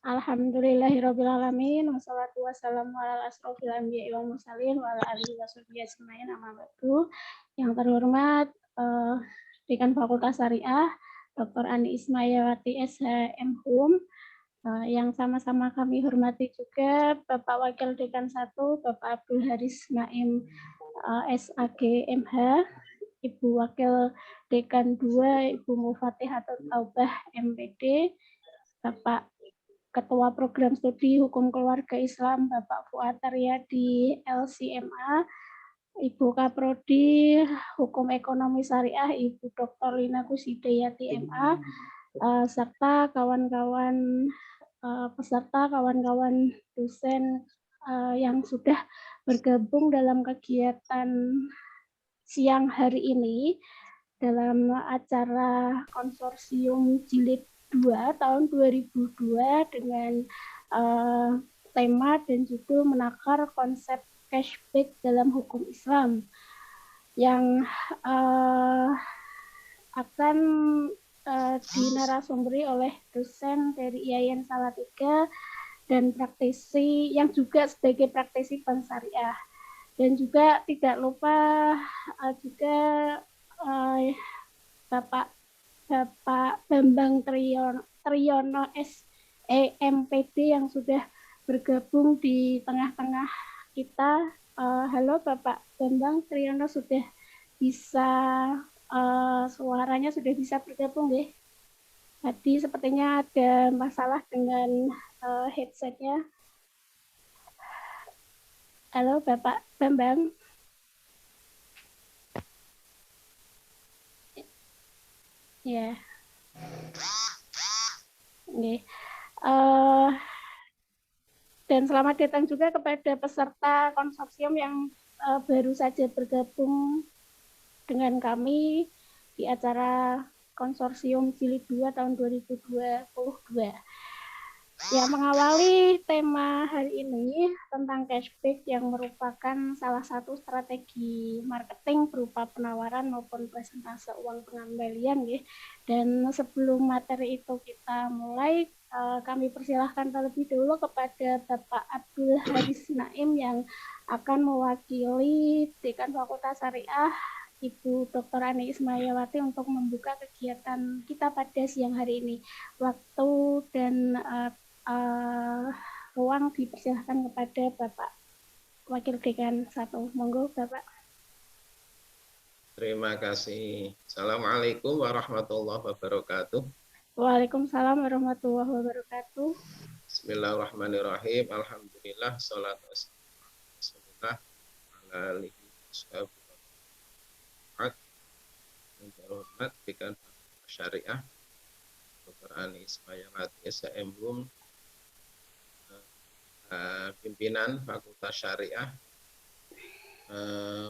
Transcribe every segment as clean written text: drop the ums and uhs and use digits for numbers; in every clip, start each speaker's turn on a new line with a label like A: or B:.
A: Alhamdulillahirabbil alamin wassalatu wassalamu ala asrofil anbiya'i wal mursalin wa ala alihi wasahbihi ajmain amma ba'du. Yang terhormat Dekan Fakultas Syariah Dr. Ani Ismayawati SHM yang sama-sama kami hormati juga Bapak Wakil Dekan 1 Bapak Abdul Haris Naim SAG MH, Ibu Wakil Dekan 2 Ibu Mufatihatul Taubah MPD, Bapak Ketua Program Studi Hukum Keluarga Islam Bapak Fuad Taryadi LCMA, Ibu Kaprodi Hukum Ekonomi Syariah Ibu Dr. Lina Kusidayati MA, serta kawan-kawan peserta, kawan-kawan dosen yang sudah bergabung dalam kegiatan siang hari ini dalam acara konsorsium jilid 2 tahun 2002 dengan tema dan judul menakar konsep cashback dalam hukum Islam yang akan dinarasumberi oleh dosen dari IAIN Salatiga dan praktisi yang juga sebagai praktisi bank syariah, dan juga tidak lupa juga Bapak Bambang Triyono SEMPD yang sudah bergabung di tengah-tengah kita. Halo Bapak Bambang Triyono, sudah bisa suaranya sudah bisa bergabung deh. Tadi sepertinya ada masalah dengan headsetnya. Halo Bapak Bambang. Ya. Oke. Dan selamat datang juga kepada peserta konsorsium yang baru saja bergabung dengan kami di acara konsorsium jilid 2 tahun 2022. Yang mengawali tema hari ini tentang cashback yang merupakan salah satu strategi marketing berupa penawaran maupun presentase uang pengembalian ya. Dan sebelum materi itu kita mulai, kami persilahkan terlebih dahulu kepada Bapak Abdul Haris Naim yang akan mewakili Dekan Fakultas Syariah Ibu Dr. Ani Ismayawati untuk membuka kegiatan kita pada siang hari ini. Waktu dan ruang dipersilahkan kepada Bapak Wakil Dekan 1. Monggo Bapak.
B: Terima kasih. Assalamualaikum warahmatullahi wabarakatuh.
A: Waalaikumsalam warahmatullahi wabarakatuh.
B: Bismillahirrahmanirrahim. Alhamdulillah, salatu wassalamu ala alihi washabihi. Yang terhormat Dekan Syariah Dr. Ani Ismayawati SHM pimpinan Fakultas Syariah,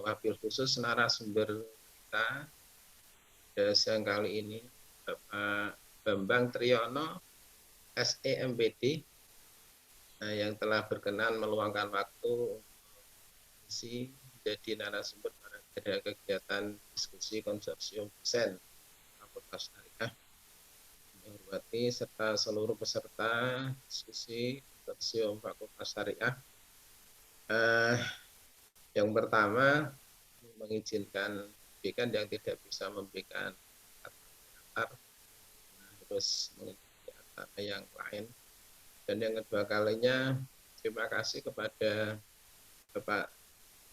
B: wabil khusus narasumber kita siang kali ini Bapak Bambang Triyono SEMPD yang telah berkenan meluangkan waktu menjadi narasumber pada kegiatan diskusi konsorsium dosen Fakultas Syariah. Menghormati serta seluruh peserta diskusi konsorsium Fakultas Syariah. Yang pertama, mengizinkan dekan yang tidak bisa memberikan terus mengikuti acara yang lain. Dan yang kedua kalinya, terima kasih kepada Bapak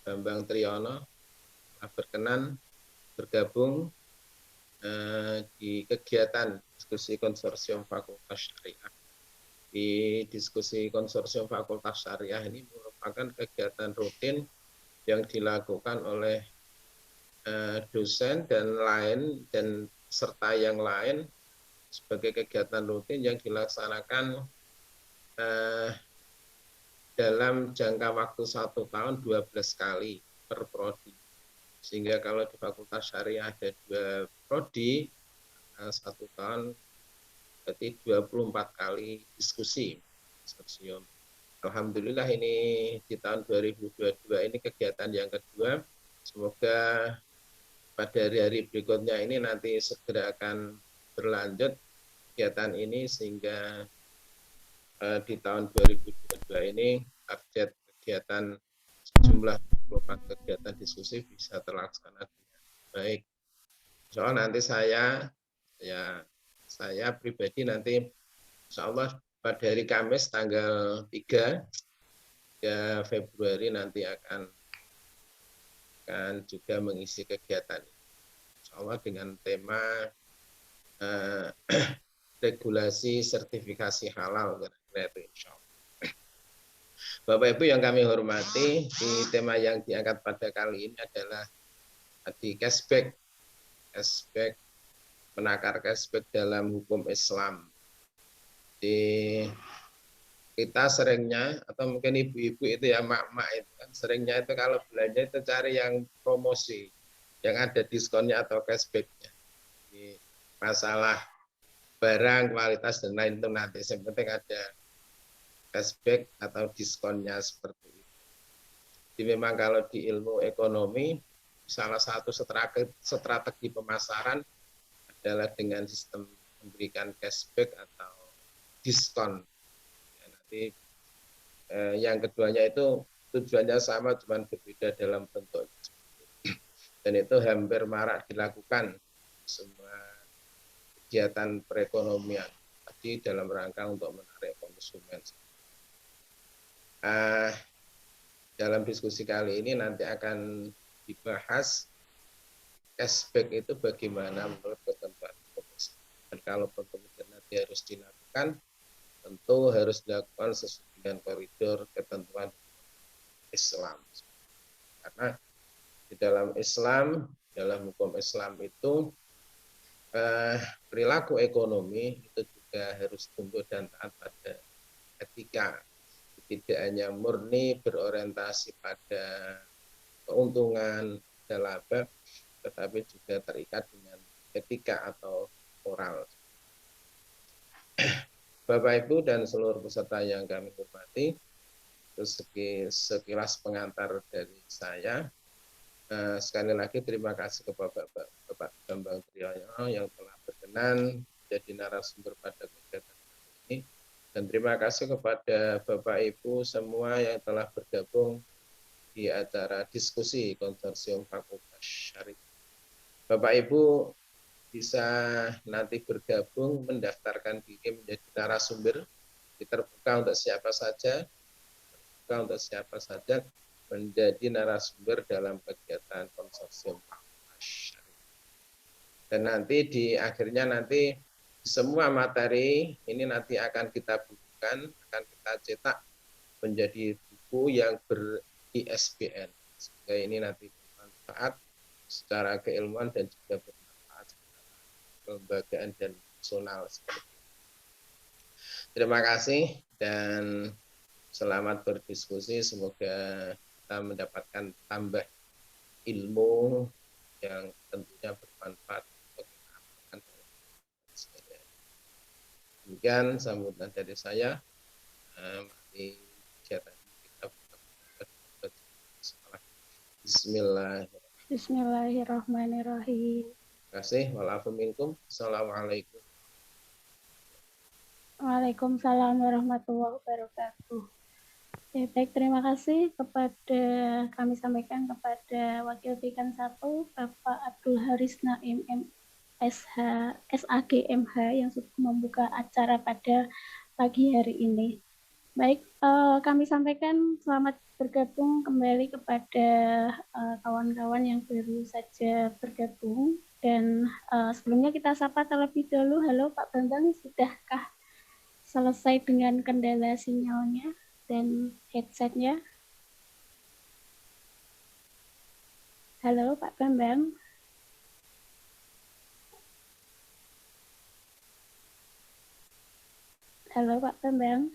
B: Bambang Triyono telah berkenan bergabung di kegiatan diskusi konsorsium Fakultas Syariah. Di diskusi konsorsium Fakultas Syariah ini merupakan kegiatan rutin yang dilakukan oleh dosen dan serta yang lain sebagai kegiatan rutin yang dilaksanakan dalam jangka waktu 1 tahun 12 kali per prodi. Sehingga kalau di Fakultas Syariah ada 2 prodi, 1 tahun berarti 24 kali diskusi konsorsium. Alhamdulillah ini di tahun 2022 ini kegiatan yang kedua. Semoga pada hari-hari berikutnya ini nanti segera akan berlanjut kegiatan ini sehingga di tahun 2022 ini target kegiatan jumlah 24 kegiatan diskusi bisa terlaksana dengan baik. Soal nanti saya pribadi nanti insya Allah pada hari Kamis tanggal 3 Februari nanti akan juga mengisi kegiatan ini. Insya Allah dengan tema regulasi sertifikasi halal, kira-kira itu insya Allah. Bapak Ibu yang kami hormati, di tema yang diangkat pada kali ini adalah di cashback, menakar cashback dalam hukum Islam. Di kita seringnya, atau mungkin ibu-ibu itu ya, mak-mak itu kan seringnya itu kalau belanja itu cari yang promosi, yang ada diskonnya atau cashbacknya. Di masalah barang, kualitas, dan lain itu nanti. Yang penting ada cashback atau diskonnya seperti itu. Jadi memang kalau di ilmu ekonomi, salah satu strategi pemasaran adalah dengan sistem memberikan cashback atau diskon. Ya, nanti yang keduanya itu tujuannya sama, cuma berbeda dalam bentuk. Dan itu hampir marak dilakukan semua kegiatan perekonomian tadi dalam rangka untuk menarik konsumen. Dalam diskusi kali ini nanti akan dibahas cashback itu bagaimana menurut ketentuan komisi. Dan kalau kemudian nanti harus dilakukan, tentu harus dilakukan sesuai dengan koridor ketentuan Islam. Karena di dalam Islam, dalam hukum Islam itu perilaku ekonomi itu juga harus tumbuh dan taat pada etika. Tidak hanya murni berorientasi pada keuntungan dan laba, tetapi juga terikat dengan etika atau moral. Bapak Ibu dan seluruh peserta yang kami hormati, terus sekilas pengantar dari saya. Sekali lagi terima kasih kepada Bapak Bambang Triyono yang telah berkenan jadi narasumber pada kegiatan ini. Dan terima kasih kepada Bapak Ibu semua yang telah bergabung di acara diskusi konsorsium Fakultas Syariah. Bapak Ibu bisa nanti bergabung, mendaftarkan diri menjadi narasumber, terbuka untuk siapa saja, menjadi narasumber dalam kegiatan konsorsium Fakultas Syariah. Dan nanti di akhirnya nanti semua materi ini nanti akan kita bukukan, akan kita cetak menjadi buku yang ber-ISBN. Sehingga ini nanti bermanfaat secara keilmuan dan juga bermanfaat secara kelembagaan dan personal. Terima kasih dan selamat berdiskusi. Semoga kita mendapatkan tambah ilmu yang tentunya bermanfaat. Demikian sambutan dari saya. Mari kita
A: Bismillahirrahmanirrahim.
B: Terima kasih. Wa'alaikum. Assalamualaikum.
A: Waalaikumsalam warahmatullahi wabarakatuh. Ya, baik, terima kasih kepada kami sampaikan kepada Wakil Dekan 1 Bapak Abdul Haris Naim SAGMH yang sudah membuka acara pada pagi hari ini. Baik, kami sampaikan selamat bergabung kembali kepada kawan-kawan yang baru saja bergabung. Dan sebelumnya kita sapa terlebih dahulu. Halo Pak Bambang, sudahkah selesai dengan kendala sinyalnya dan headsetnya? Halo Pak Bambang. Halo Pak Bambang,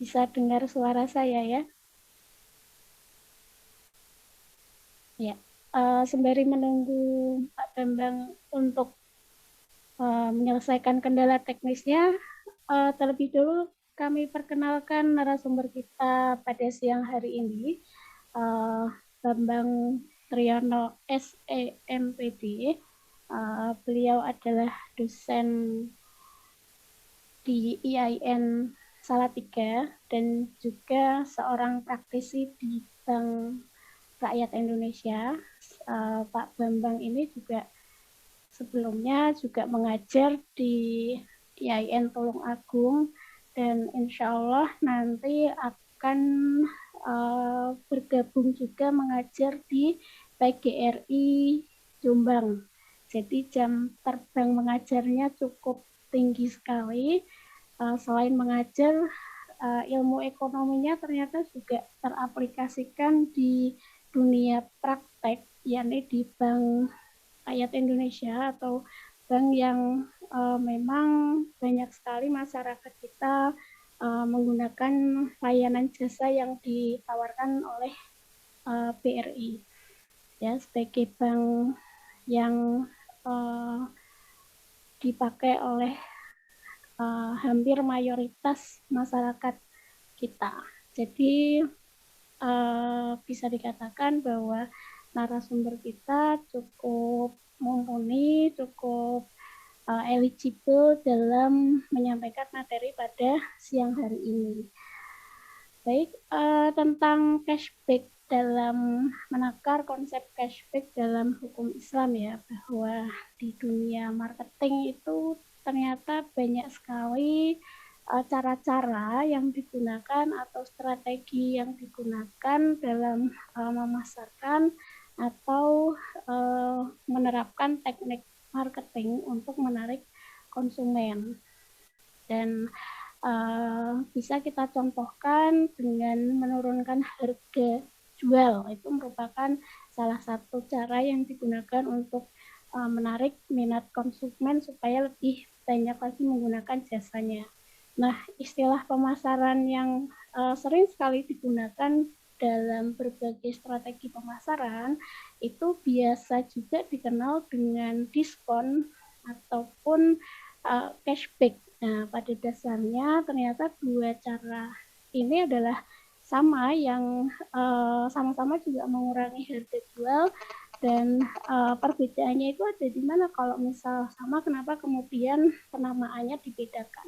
A: bisa dengar suara saya ya? Ya, sembari menunggu Pak Bambang untuk menyelesaikan kendala teknisnya, terlebih dulu kami perkenalkan narasumber kita pada siang hari ini, Bambang Triyono SEMPD. Beliau adalah dosen di IAIN Salatiga dan juga seorang praktisi di Bank Rakyat Indonesia. Pak Bambang ini juga sebelumnya juga mengajar di IAIN Tulung Agung dan insya Allah nanti akan bergabung juga mengajar di PGRI Jombang. Jadi jam terbang mengajarnya cukup tinggi sekali. Selain mengajar, ilmu ekonominya ternyata juga teraplikasikan di dunia praktek, yakni di Bank Rakyat Indonesia atau bank yang memang banyak sekali masyarakat kita menggunakan layanan jasa yang ditawarkan oleh BRI ya sebagai bank yang dipakai oleh hampir mayoritas masyarakat kita. Jadi bisa dikatakan bahwa narasumber kita cukup mumpuni, cukup eligible dalam menyampaikan materi pada siang hari ini. Baik, tentang cashback dalam menakar konsep cashback dalam hukum Islam ya, bahwa di dunia marketing itu ternyata banyak sekali cara-cara yang digunakan atau strategi yang digunakan dalam memasarkan atau menerapkan teknik marketing untuk menarik konsumen. Dan bisa kita contohkan dengan menurunkan harga jual. Itu merupakan salah satu cara yang digunakan untuk menarik minat konsumen supaya lebih banyak lagi menggunakan jasanya. Nah, istilah pemasaran yang sering sekali digunakan dalam berbagai strategi pemasaran itu biasa juga dikenal dengan diskon ataupun cashback. Nah, pada dasarnya ternyata dua cara ini adalah sama yang sama-sama juga mengurangi harga jual dan perbedaannya itu ada di mana kalau misal sama kenapa kemudian penamaannya dibedakan.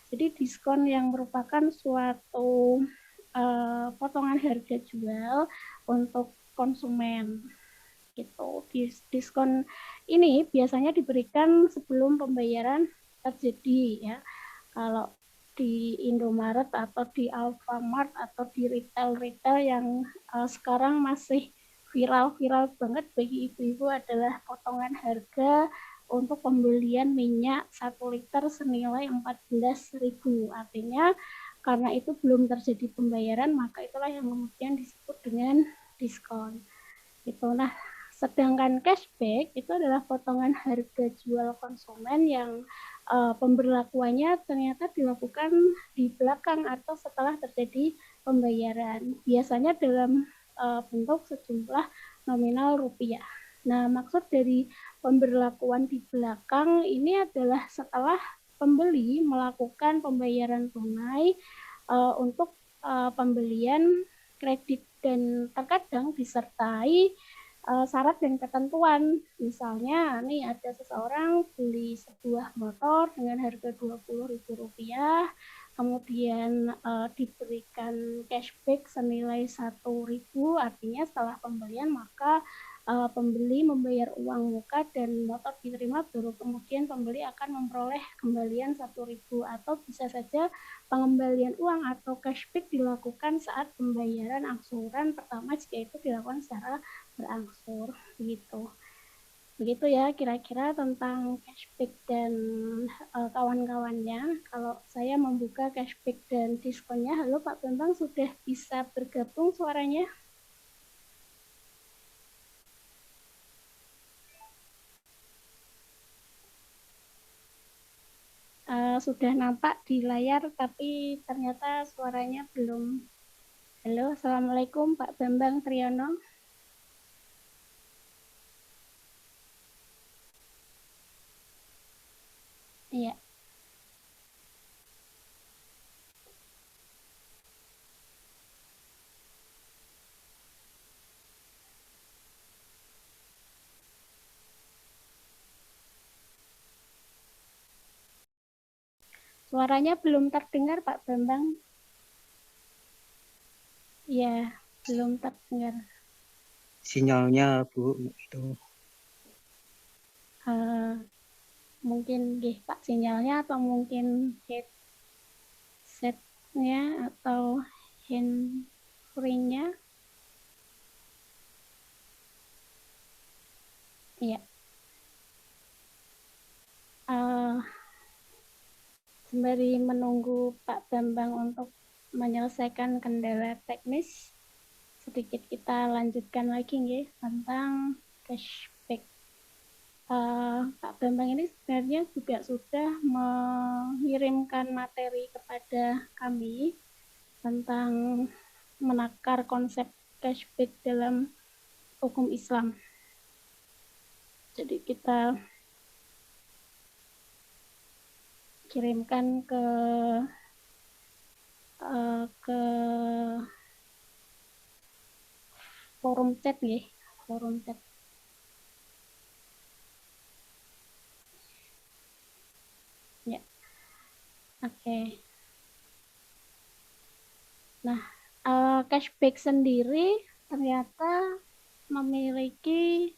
A: Jadi diskon yang merupakan suatu potongan harga jual untuk konsumen gitu. Diskon ini biasanya diberikan sebelum pembayaran terjadi ya. Kalau di Indomaret atau di Alfamart atau di retail-retail yang sekarang masih viral-viral banget bagi ibu-ibu adalah potongan harga untuk pembelian minyak 1 liter senilai 14.000. Artinya karena itu belum terjadi pembayaran, maka itulah yang kemudian disebut dengan diskon. Itu. Nah, sedangkan cashback itu adalah potongan harga jual konsumen yang pemberlakuannya ternyata dilakukan di belakang atau setelah terjadi pembayaran. Biasanya dalam bentuk sejumlah nominal rupiah. Nah, maksud dari pemberlakuan di belakang ini adalah setelah pembeli melakukan pembayaran tunai untuk pembelian kredit dan terkadang disertai syarat dan ketentuan. Misalnya nih ada seseorang beli sebuah motor dengan harga Rp20.000, kemudian diberikan cashback senilai Rp1.000, artinya setelah pembelian maka pembeli membayar uang muka dan motor diterima, baru kemudian pembeli akan memperoleh kembalian Rp1.000, atau bisa saja pengembalian uang atau cashback dilakukan saat pembayaran angsuran pertama jika itu dilakukan secara berangsur begitu. Begitu ya kira-kira tentang cashback dan kawan-kawannya. Kalau saya membuka cashback dan diskonnya, halo Pak Bambang, sudah bisa bergabung suaranya? Sudah nampak di layar tapi ternyata suaranya belum. Halo, Assalamualaikum Pak Bambang Triyono. Iya. Suaranya belum terdengar, Pak Bambang. Ya, belum terdengar.
C: Sinyalnya, Bu, itu.
A: Mungkin Pak sinyalnya atau mungkin headsetnya atau handfree-nya. Ya. Sembari menunggu Pak Bambang untuk menyelesaikan kendala teknis, sedikit kita lanjutkan lagi nggih tentang cashback. Pak Bambang ini sebenarnya juga sudah mengirimkan materi kepada kami tentang menakar konsep cashback dalam hukum Islam. Jadi kita kirimkan ke forum chat nggih, forum chat. Ya. Oke. Nah, cashback sendiri ternyata memiliki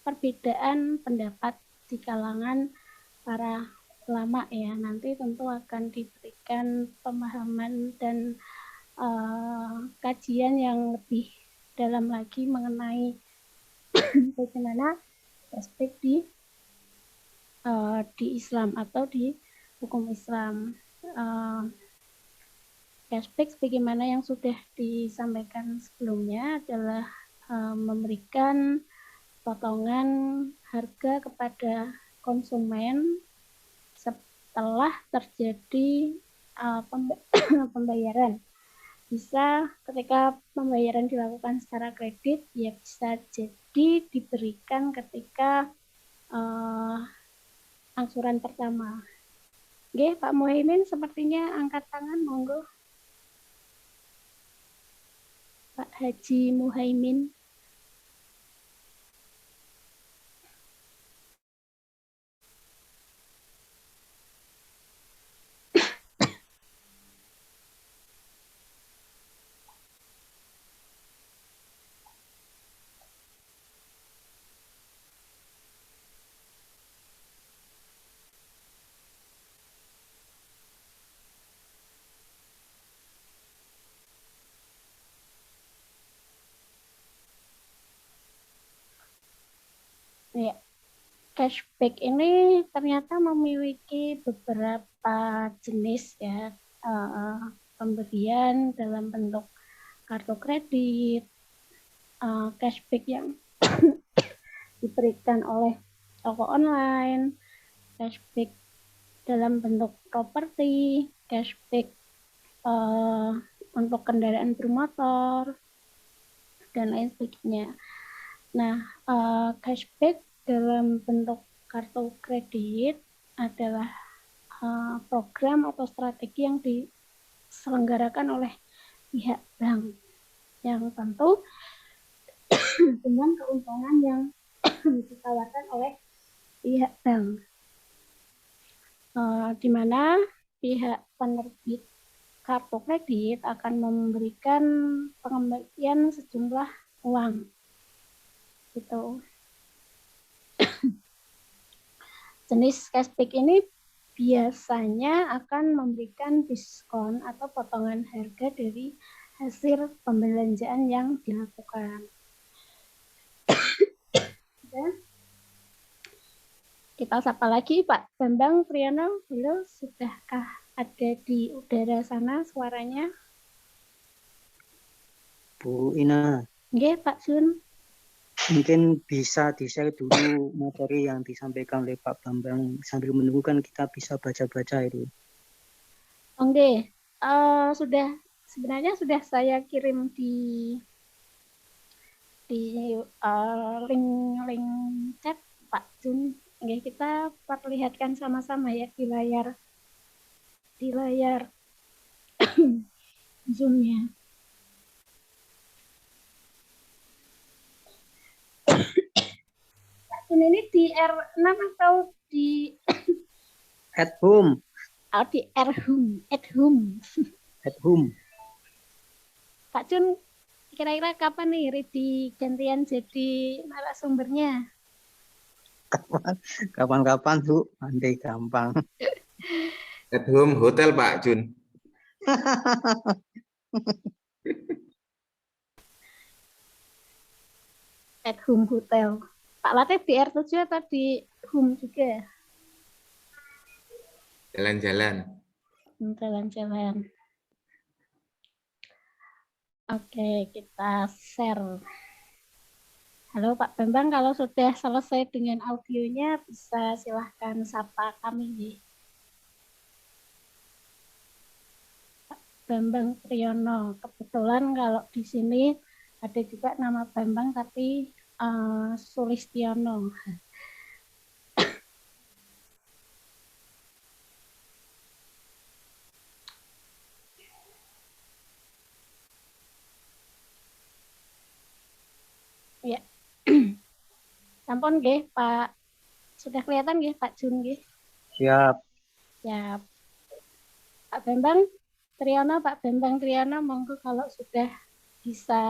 A: perbedaan pendapat di kalangan para ulama ya. Nanti tentu akan diberikan pemahaman dan kajian yang lebih dalam lagi mengenai bagaimana cashback di Islam atau di hukum Islam. Cashback sebagaimana yang sudah disampaikan sebelumnya adalah memberikan potongan harga kepada konsumen setelah terjadi pembayaran. Bisa ketika pembayaran dilakukan secara kredit, ya bisa jadi diberikan ketika angsuran pertama. Oke, Pak Muhaimin sepertinya angkat tangan, monggo. Pak Haji Muhaimin. Ya, cashback ini ternyata memiliki beberapa jenis ya, pemberian dalam bentuk kartu kredit, cashback yang diberikan oleh toko online, cashback dalam bentuk properti, cashback untuk kendaraan bermotor, dan lain sebagainya. Nah, cashback dalam bentuk kartu kredit adalah program atau strategi yang diselenggarakan oleh pihak bank yang tentu dengan keuntungan yang ditawarkan oleh pihak bank, di mana pihak penerbit kartu kredit akan memberikan pengembalian sejumlah uang. Gitu. Jenis cashback ini biasanya akan memberikan diskon atau potongan harga dari hasil pembelanjaan yang dilakukan. Dan kita sapa lagi Pak Bambang Priyono, beliau sudahkah ada di udara sana suaranya?
C: Bu Ina.
A: Nggih, Pak Sun.
C: Mungkin bisa di-share dulu materi yang disampaikan oleh Pak Bambang. Sambil menunggu kan kita bisa baca-baca itu.
A: Oke, sebenarnya sudah saya kirim di link chat Pak Jun. Oke, kita perlihatkan sama-sama ya di layar Zoom-nya. Pak Jun ini di R6 atau di
C: at home?
A: Audi Erhum, Edhum.
C: At home.
A: Pak Jun, kira-kira kapan nih ready gantian jadi narasumbernya?
C: Kapan-kapan Bu, nanti gampang.
D: At home hotel Pak Jun.
A: Edhum Hotel. Pak Latif di R7 atau di Hum juga?
D: Jalan-jalan.
A: Jalan-jalan. Oke, kita share. Halo Pak Bambang, kalau sudah selesai dengan audionya, bisa silahkan sapa kami nih. Pak Bambang Triyono. Kebetulan kalau di sini ada juga nama Bambang tapi Sulistiono. Ya. Sampun nggih, Pak. Sudah kelihatan nggih, Pak Jun nggih?
C: Siap.
A: Ya. Pak Bambang Triyono, Pak Bambang Triyono, monggo kalau sudah bisa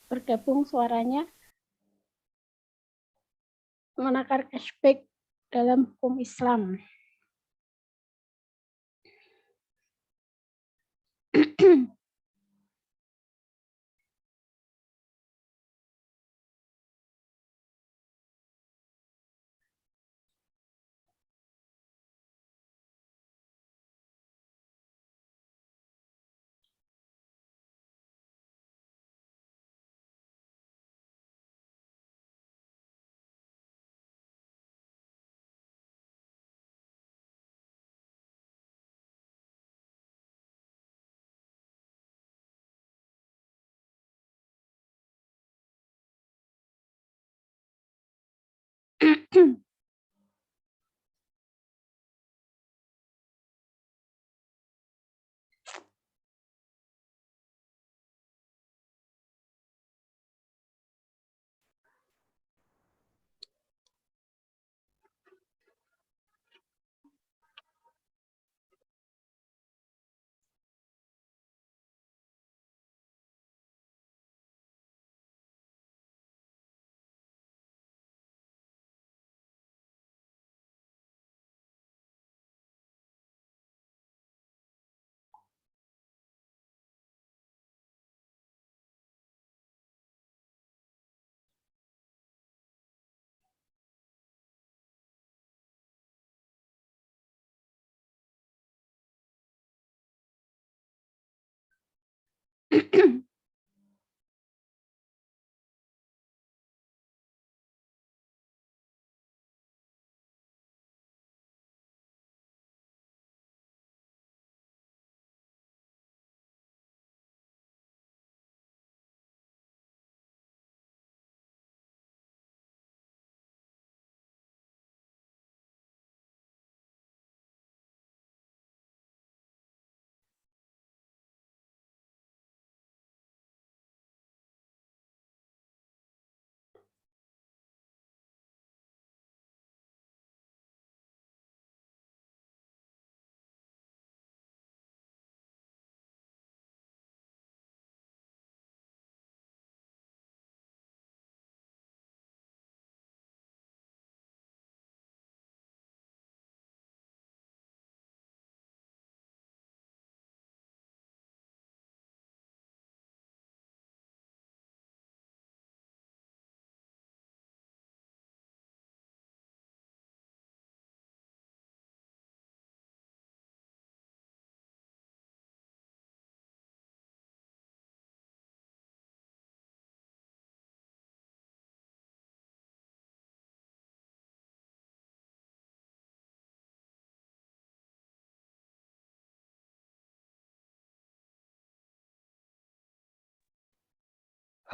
A: bergabung suaranya. Menakar cashback dalam hukum Islam.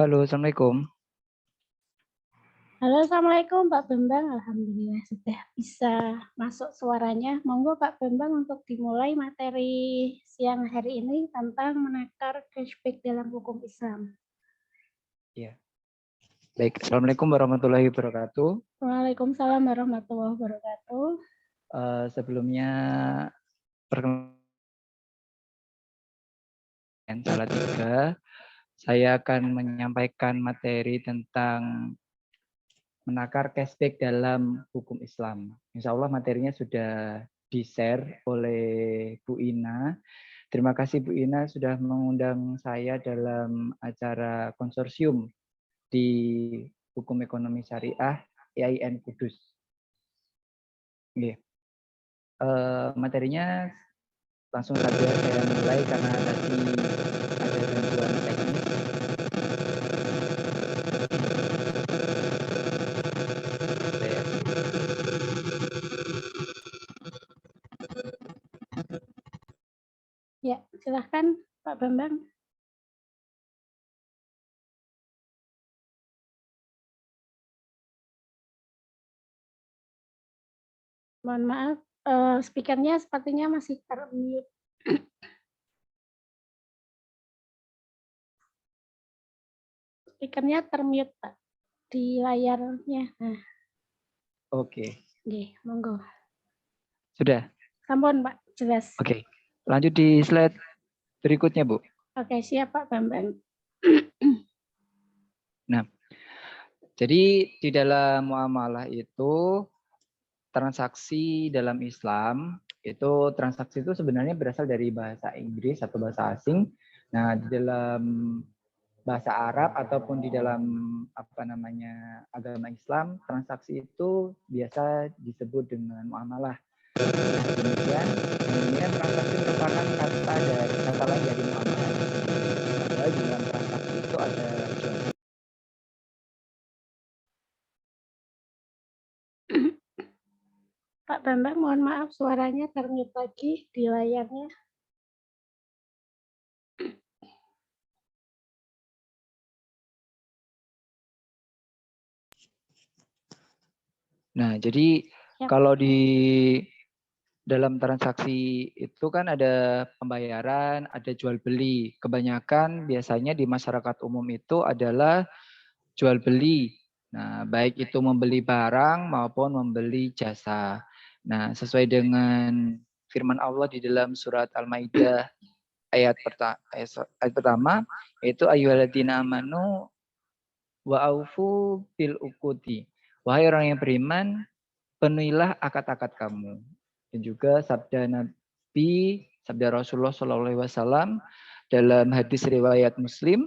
E: Halo, Assalamualaikum.
A: Halo, Assalamualaikum Pak Bambang. Alhamdulillah sudah bisa masuk suaranya. Monggo Pak Bambang untuk dimulai materi siang hari ini tentang menakar cashback dalam hukum Islam.
E: Ya. Baik, Assalamualaikum warahmatullahi wabarakatuh.
A: Waalaikumsalam warahmatullahi wabarakatuh.
E: Sebelumnya perkenalkan Salatiga, saya akan menyampaikan materi tentang menakar cashback dalam hukum Islam. Insya Allah materinya sudah di-share oleh Bu Ina. Terima kasih Bu Ina sudah mengundang saya dalam acara konsorsium di Hukum Ekonomi Syariah IAIN Kudus. Materinya langsung saja saya mulai karena tadi ada gangguan teknis.
A: Ya, silahkan Pak Bambang. Mohon maaf, speakernya sepertinya masih termute. Speakernya termute, Pak, di layarnya. Nah,
E: Oke,
A: nggih, monggo.
E: sudah.
A: Sampun, Pak, jelas.
E: Oke, lanjut di slide berikutnya, Bu.
A: Oke, siap Pak Bambang.
E: Nah, jadi di dalam muamalah itu transaksi dalam Islam itu transaksi itu sebenarnya berasal dari bahasa Inggris atau bahasa asing. Nah, di dalam bahasa Arab ataupun di dalam agama Islam, transaksi itu biasa disebut dengan muamalah. Kemudian transaksi merupakan kata lain dari muamalah. Padahal di dalam transaksi itu ada jual.
A: Pak Bambang, mohon maaf suaranya termute lagi di layarnya.
E: Nah, jadi kalau di dalam transaksi itu kan ada pembayaran, ada jual beli. Kebanyakan biasanya di masyarakat umum itu adalah jual beli. Nah, baik itu membeli barang maupun membeli jasa. Nah, sesuai dengan firman Allah di dalam surat Al-Maidah ayat pertama, yaitu ayyuhalladzina amanu wa aufu bil uqudi. Wahai orang yang beriman, penuhilah akad-akad kamu. Dan juga sabda Nabi, sabda Rasulullah SAW dalam hadis riwayat Muslim,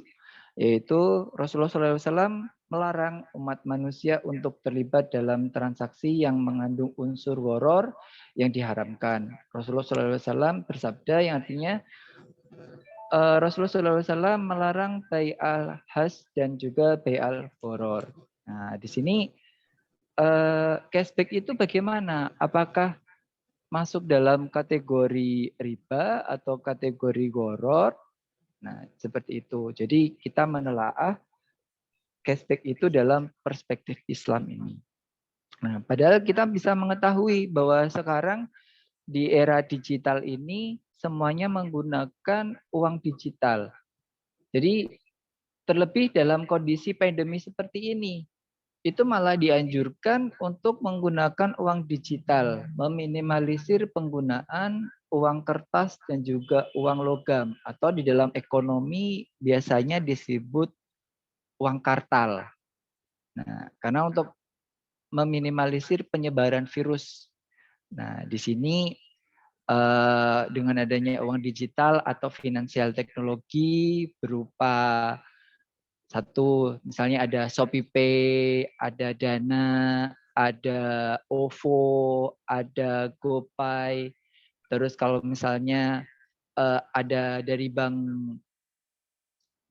E: yaitu Rasulullah SAW melarang umat manusia untuk terlibat dalam transaksi yang mengandung unsur gharar yang diharamkan. Rasulullah SAW bersabda yang artinya Rasulullah SAW melarang bai'al has dan juga bai'al gharar. Nah, di sini cashback itu bagaimana? Apakah masuk dalam kategori riba atau kategori gharar? Nah, seperti itu. Jadi kita menelaah cashback itu dalam perspektif Islam ini. Nah, padahal kita bisa mengetahui bahwa sekarang di era digital ini semuanya menggunakan uang digital. Jadi terlebih dalam kondisi pandemi seperti ini, itu malah dianjurkan untuk menggunakan uang digital, meminimalisir penggunaan uang kertas dan juga uang logam, atau di dalam ekonomi biasanya disebut uang kartal. Nah, karena untuk meminimalisir penyebaran virus. Nah, di sini dengan adanya uang digital atau finansial teknologi berupa satu, misalnya ada ShopeePay, ada Dana, ada OVO, ada GoPay. Terus kalau misalnya ada dari bank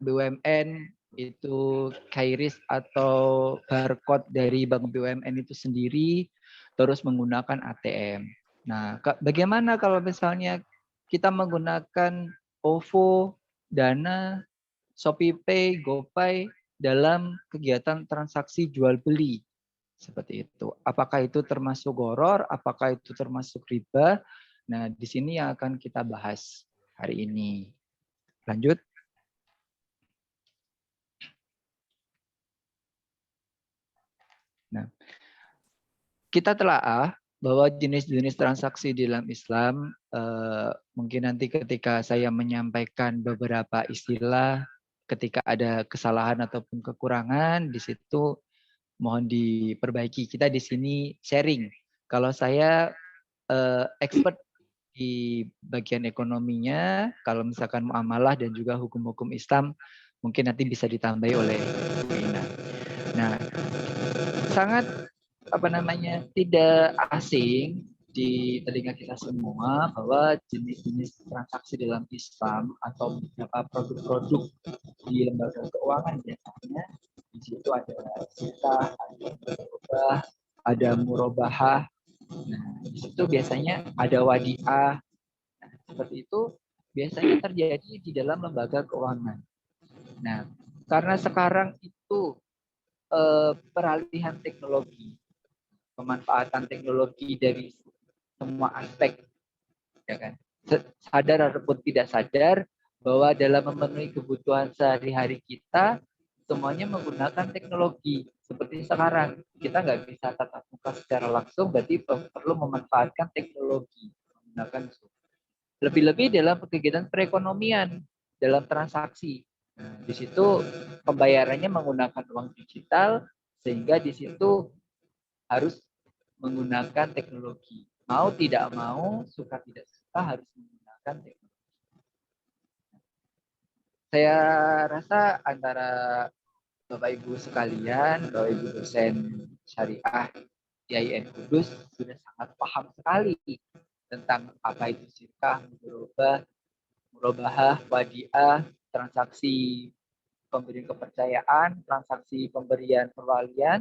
E: BUMN itu KRIS atau barcode dari bank BUMN itu sendiri, terus menggunakan ATM. Nah, bagaimana kalau misalnya kita menggunakan OVO, Dana, ShopeePay, GoPay dalam kegiatan transaksi jual beli seperti itu. Apakah itu termasuk gharar? Apakah itu termasuk riba? Nah, di sini yang akan kita bahas hari ini. Lanjut. Nah, kita telaah bahwa jenis-jenis transaksi di dalam Islam, mungkin nanti ketika saya menyampaikan beberapa istilah, ketika ada kesalahan ataupun kekurangan, di situ mohon diperbaiki. Kita di sini sharing. Kalau saya expert di bagian ekonominya, kalau misalkan muamalah dan juga hukum-hukum Islam, mungkin nanti bisa ditambahi oleh Bu Ina. Nah, sangat tidak asing di telinga kita semua bahwa jenis-jenis transaksi dalam Islam atau beberapa produk-produk di lembaga keuangan biasanya di situ ada sita, ada murabah, ada murabahah. Nah, di situ biasanya ada wadiah. Nah, seperti itu biasanya terjadi di dalam lembaga keuangan. Nah, karena sekarang itu peralihan teknologi, pemanfaatan teknologi dari semua aspek, ya kan? Sadar ataupun tidak sadar bahwa dalam memenuhi kebutuhan sehari-hari kita semuanya menggunakan teknologi. Seperti sekarang kita nggak bisa tatap muka secara langsung, berarti perlu memanfaatkan teknologi menggunakan Zoom. Lebih-lebih dalam kegiatan perekonomian, dalam transaksi. Nah, di situ pembayarannya menggunakan uang digital, sehingga di situ harus menggunakan teknologi. Mau tidak mau, suka tidak suka harus menggunakan teknologi. Saya rasa antara Bapak Ibu sekalian, Bapak Ibu dosen syariah di IAIN Kudus sudah sangat paham sekali tentang apa itu sirkah, murabahah, wadiah, transaksi pemberian kepercayaan, transaksi pemberian perwalian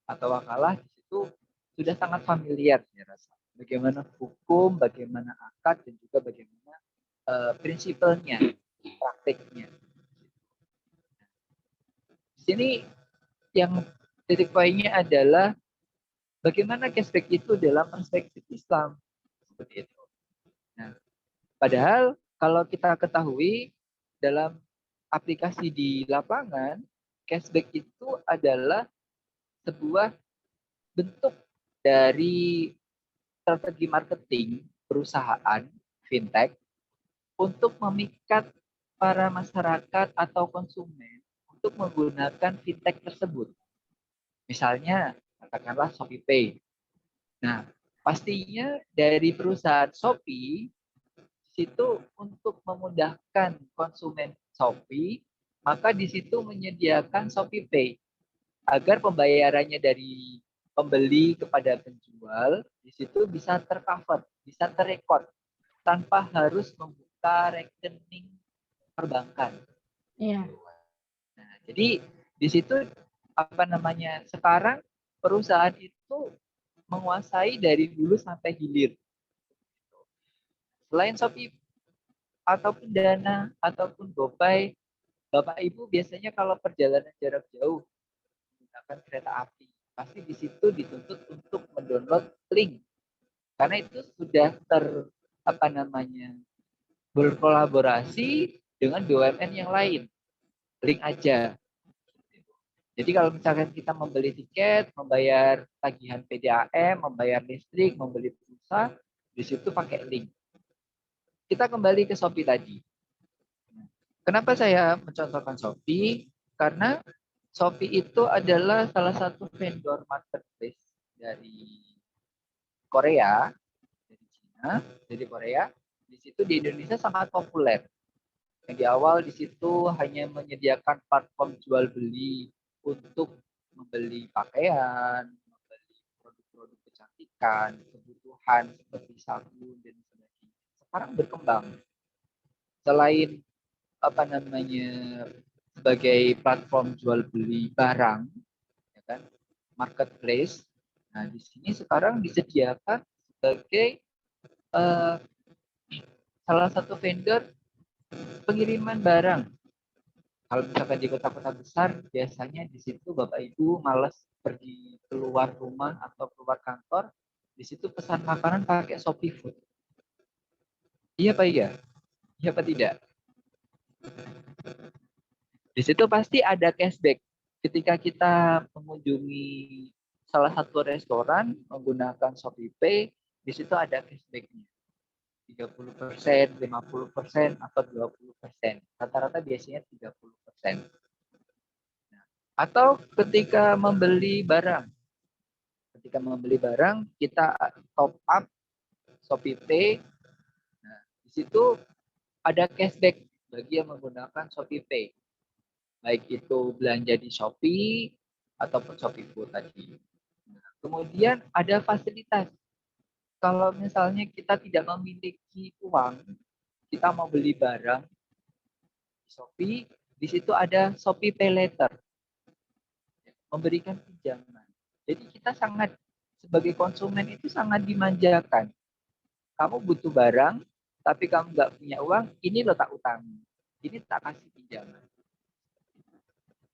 E: atau wakalah, di situ sudah sangat familiar saya rasa. Bagaimana hukum, bagaimana akad, dan juga bagaimana prinsipalnya, prakteknya. Di sini yang titik poinnya adalah bagaimana cashback itu dalam perspektif Islam. Seperti itu. Nah, padahal kalau kita ketahui dalam aplikasi di lapangan, cashback itu adalah sebuah bentuk dari strategi marketing perusahaan fintech untuk memikat para masyarakat atau konsumen untuk menggunakan fintech tersebut. Misalnya, katakanlah ShopeePay. Nah, pastinya dari perusahaan Shopee situ untuk memudahkan konsumen Shopee, maka di situ menyediakan ShopeePay agar pembayarannya dari pembeli kepada penjual di situ bisa tercover, bisa terrekod tanpa harus membuka rekening perbankan.
A: Iya.
E: Nah, jadi di situ sekarang perusahaan itu menguasai dari hulu sampai hilir. Selain Shopee ataupun Dana ataupun GoPay, Bapak Ibu biasanya kalau perjalanan jarak jauh menggunakan kereta api, pasti di situ dituntut untuk mendownload link. Karena itu sudah berkolaborasi dengan BUMN yang lain. Link aja. Jadi kalau misalkan kita membeli tiket, membayar tagihan PDAM, membayar listrik, membeli pulsa, di situ pakai link. Kita kembali ke Shopee tadi. Kenapa saya mencontohkan Shopee? Karena Shopee itu adalah salah satu vendor marketplace dari Korea, dari Cina, dari Korea. Di situ di Indonesia sangat populer. Yang di awal di situ hanya menyediakan platform jual beli untuk membeli pakaian, membeli produk-produk kecantikan, kebutuhan seperti sabun dan sebagainya. Sekarang berkembang. Selain sebagai platform jual beli barang, ya kan, marketplace. Nah, di sini sekarang disediakan sebagai salah satu vendor pengiriman barang. Kalau misalkan di kota-kota besar, biasanya di situ Bapak Ibu malas pergi keluar rumah atau keluar kantor, di situ pesan makanan pakai Shopee Food. Iya Pak iya? Iya Pak tidak? Di situ pasti ada cashback. Ketika kita mengunjungi salah satu restoran menggunakan ShopeePay, di situ ada cashback-nya. 30%, 50%, atau 20%. Rata-rata biasanya 30%. Atau ketika membeli barang. Ketika membeli barang, kita top up ShopeePay. Nah, di situ ada cashback bagi yang menggunakan ShopeePay. Baik itu belanja di Shopee ataupun ShopeeFood tadi. Nah, kemudian ada fasilitas. Kalau misalnya kita tidak memiliki uang, kita mau beli barang di Shopee, di situ ada Shopee Pay Later, memberikan pinjaman. Jadi kita sangat sebagai konsumen itu sangat dimanjakan. Kamu butuh barang, tapi kamu nggak punya uang, ini lo tak utangi, ini tak kasih pinjaman.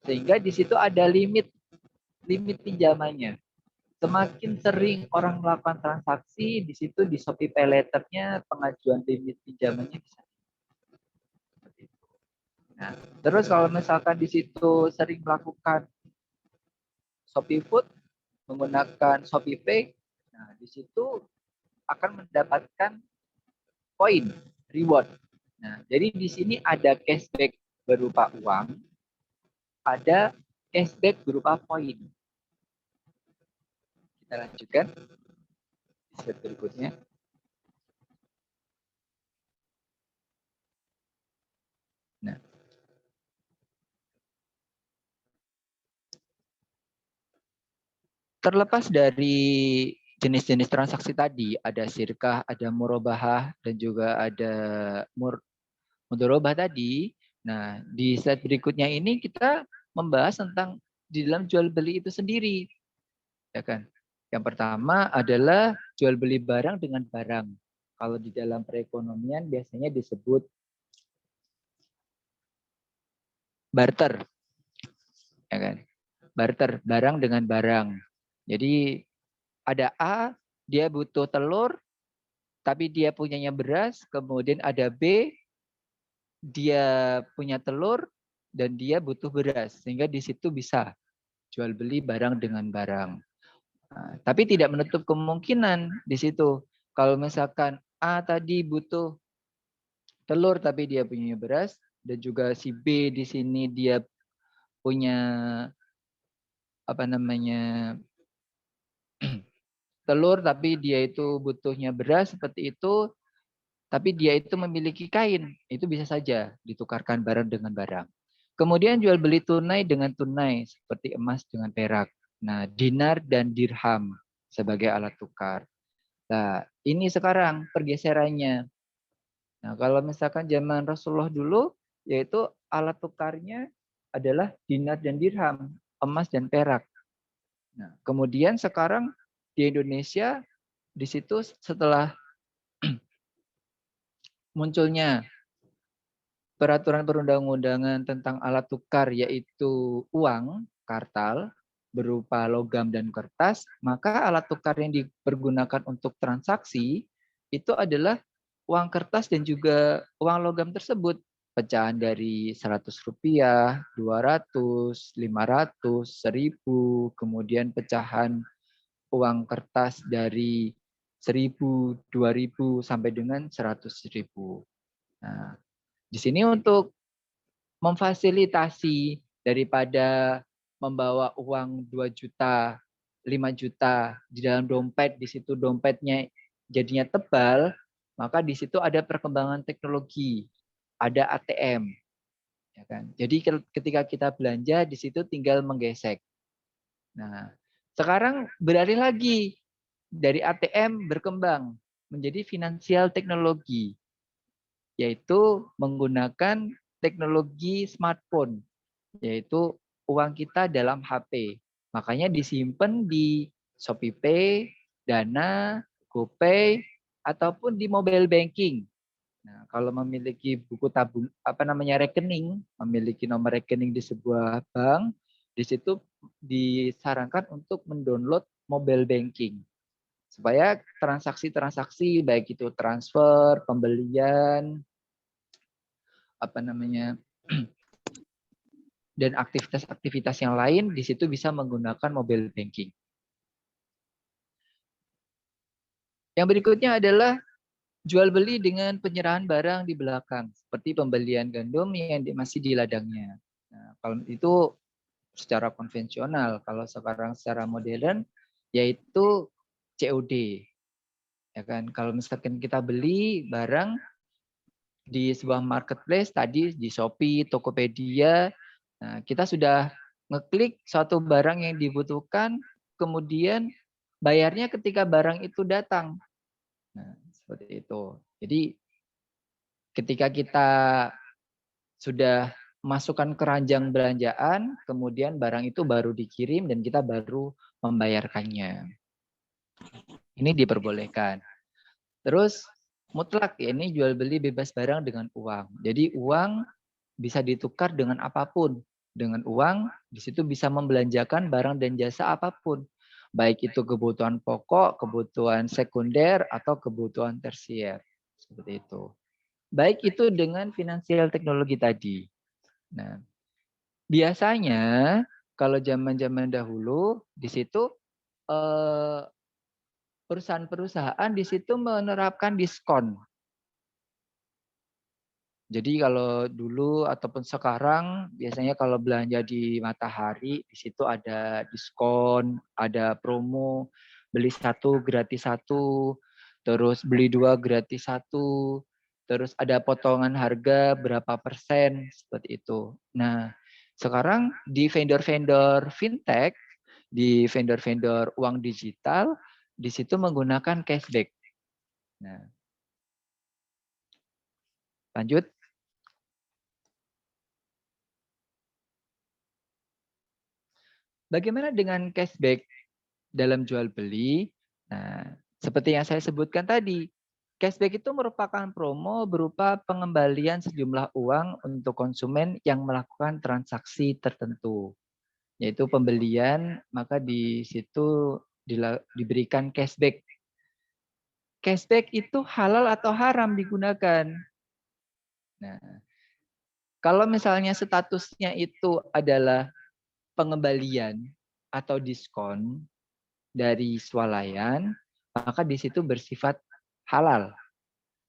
E: Sehingga di situ ada limit pinjamannya. Semakin sering orang melakukan transaksi, di situ di Shopee Pay Later-nya pengajuan limit pinjamannya bisa. Nah, terus kalau misalkan di situ sering melakukan ShopeeFood menggunakan ShopeePay, nah di situ akan mendapatkan poin reward. Nah, jadi di sini ada cashback berupa uang, ada cashback berupa poin. Kita lanjutkan slide berikutnya. Nah, terlepas dari jenis-jenis transaksi tadi, ada sirkah, ada murabahah, dan juga ada mudharabah tadi. Nah, di slide berikutnya ini kita membahas tentang di dalam jual beli itu sendiri. Ya kan? Yang pertama adalah jual beli barang dengan barang. Kalau di dalam perekonomian biasanya disebut barter. Ya kan? Barter, barang dengan barang. Jadi ada A, dia butuh telur, tapi dia punyanya beras. Kemudian ada B, dia punya telur, dan dia butuh beras. Sehingga di situ bisa jual beli barang dengan barang. Nah, tapi tidak menutup kemungkinan di situ. Kalau misalkan A tadi butuh telur, tapi dia punya beras, dan juga si B di sini dia punya apa namanya telur, tapi dia itu butuhnya beras seperti itu, tapi dia itu memiliki kain, itu bisa saja ditukarkan barang dengan barang. Kemudian jual beli tunai dengan tunai, seperti emas dengan perak. Nah, dinar dan dirham sebagai alat tukar. Nah, ini sekarang pergeserannya. Nah, kalau misalkan zaman Rasulullah dulu, yaitu alat tukarnya adalah dinar dan dirham, emas dan perak. Nah, kemudian sekarang di Indonesia, di situ setelah munculnya peraturan perundang-undangan tentang alat tukar, yaitu uang, kartal, berupa logam dan kertas, maka alat tukar yang dipergunakan untuk transaksi itu adalah uang kertas dan juga uang logam tersebut. Pecahan dari Rp100, 200, 500, 1000, kemudian pecahan uang kertas dari 1000, 2000 sampai dengan 100.000. Nah, di sini untuk memfasilitasi daripada membawa uang 2 juta, 5 juta di dalam dompet, di situ dompetnya jadinya tebal, maka di situ ada perkembangan teknologi, ada ATM. Ya kan? Jadi ketika kita belanja, di situ tinggal menggesek. Nah, sekarang beralih lagi dari ATM berkembang menjadi finansial teknologi, yaitu menggunakan teknologi smartphone, yaitu uang kita dalam HP. Makanya disimpan di ShopeePay, Dana, GoPay, ataupun di mobile banking. Nah, kalau memiliki buku tabung, rekening, memiliki nomor rekening di sebuah bank, di situ disarankan untuk mendownload mobile banking supaya transaksi-transaksi baik itu transfer, pembelian, dan aktivitas-aktivitas yang lain di situ bisa menggunakan mobile banking. Yang berikutnya adalah jual beli dengan penyerahan barang di belakang, seperti pembelian gandum yang masih di ladangnya. Nah, kalau itu secara konvensional, kalau sekarang secara modern yaitu COD. Ya kan, kalau misalkan kita beli barang di sebuah marketplace tadi di Shopee, Tokopedia, nah kita sudah ngeklik suatu barang yang dibutuhkan, kemudian bayarnya ketika barang itu datang. Nah, seperti itu. Jadi ketika kita sudah masukkan keranjang belanjaan, kemudian barang itu baru dikirim dan kita baru membayarkannya. Ini diperbolehkan. Terus mutlak, ya ini jual beli bebas barang dengan uang. Jadi uang bisa ditukar dengan apapun. Dengan uang di situ bisa membelanjakan barang dan jasa apapun. Baik itu kebutuhan pokok, kebutuhan sekunder, atau kebutuhan tersier. Seperti itu. Baik itu dengan finansial teknologi tadi. Nah, biasanya kalau zaman-zaman dahulu di situ perusahaan-perusahaan di situ menerapkan diskon. Jadi kalau dulu ataupun sekarang biasanya kalau belanja di Matahari di situ ada diskon, ada promo, beli 1 gratis 1, terus beli 2 gratis 1, terus ada potongan harga berapa persen seperti itu. Nah, sekarang di vendor-vendor fintech, di vendor-vendor uang digital di situ menggunakan cashback. Nah, lanjut. Bagaimana dengan cashback dalam jual beli? Nah, seperti yang saya sebutkan tadi, cashback itu merupakan promo berupa pengembalian sejumlah uang untuk konsumen yang melakukan transaksi tertentu, yaitu pembelian, maka di situ diberikan cashback. Cashback itu halal atau haram digunakan? Nah, kalau misalnya statusnya itu adalah pengembalian atau diskon dari swalayan, maka di situ bersifat halal.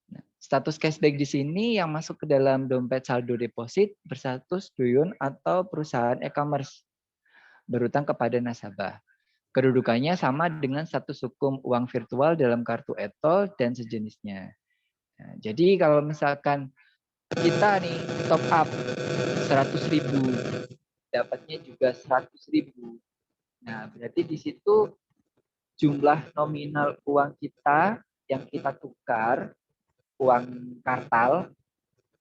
E: Nah, status cashback di sini yang masuk ke dalam dompet saldo deposit berstatus duyun atau perusahaan e-commerce berutang kepada nasabah. Kedudukannya sama dengan status hukum uang virtual dalam kartu e-tol dan sejenisnya. Nah, jadi kalau misalkan kita nih top up 100.000, dapatnya juga 100.000. Nah, berarti di situ jumlah nominal uang kita yang kita tukar, uang kartal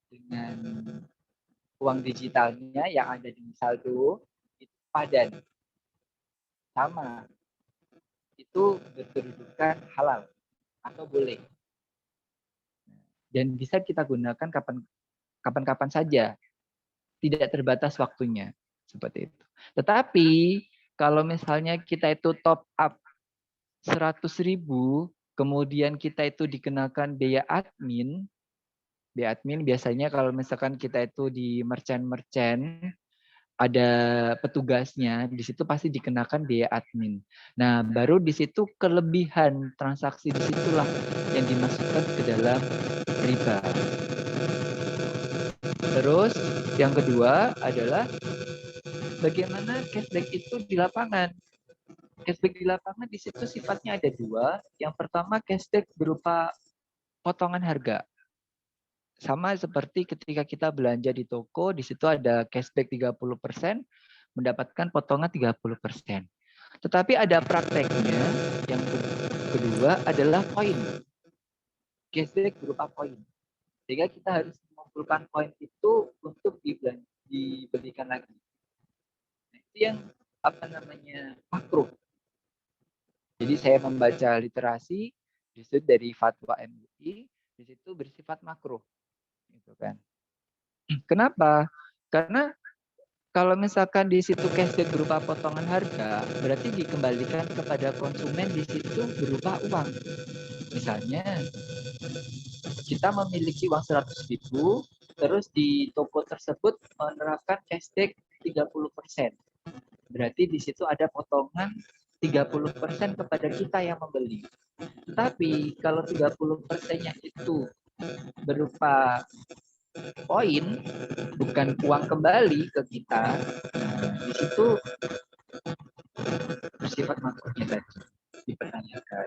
E: dengan uang digitalnya yang ada di saldo, itu padan. Sama. Itu berkedudukan halal atau boleh. Dan bisa kita gunakan kapan-kapan saja. Tidak terbatas waktunya. Seperti itu. Tetapi kalau misalnya kita itu top up 100.000, kemudian kita itu dikenakan biaya admin biasanya kalau misalkan kita itu di merchant ada petugasnya, di situ pasti dikenakan biaya admin. Nah, baru di situ kelebihan transaksi di situlah yang dimasukkan ke dalam riba. Terus yang kedua adalah bagaimana cashback itu di lapangan. Cashback di lapangan di situ sifatnya ada dua. Yang pertama cashback berupa potongan harga. Sama seperti ketika kita belanja di toko, di situ ada cashback 30%, mendapatkan potongan 30%. Tetapi ada prakteknya, yang kedua adalah poin. Cashback berupa poin. Sehingga kita harus mengumpulkan poin itu untuk dibelikan lagi. Nah, itu yang makruh. Jadi saya membaca literasi di situ dari fatwa MUI, di situ bersifat makruh. Gitu kan. Kenapa? Karena kalau misalkan di situ cashback berupa potongan harga, berarti dikembalikan kepada konsumen di situ berupa uang. Misalnya kita memiliki uang 100.000, terus di toko tersebut menerapkan cashback 30%. Berarti di situ ada potongan 30% kepada kita yang membeli. Tapi kalau 30%-nya itu berupa poin, bukan uang kembali ke kita, di situ bersifat makruhnya tadi dipertanyakan.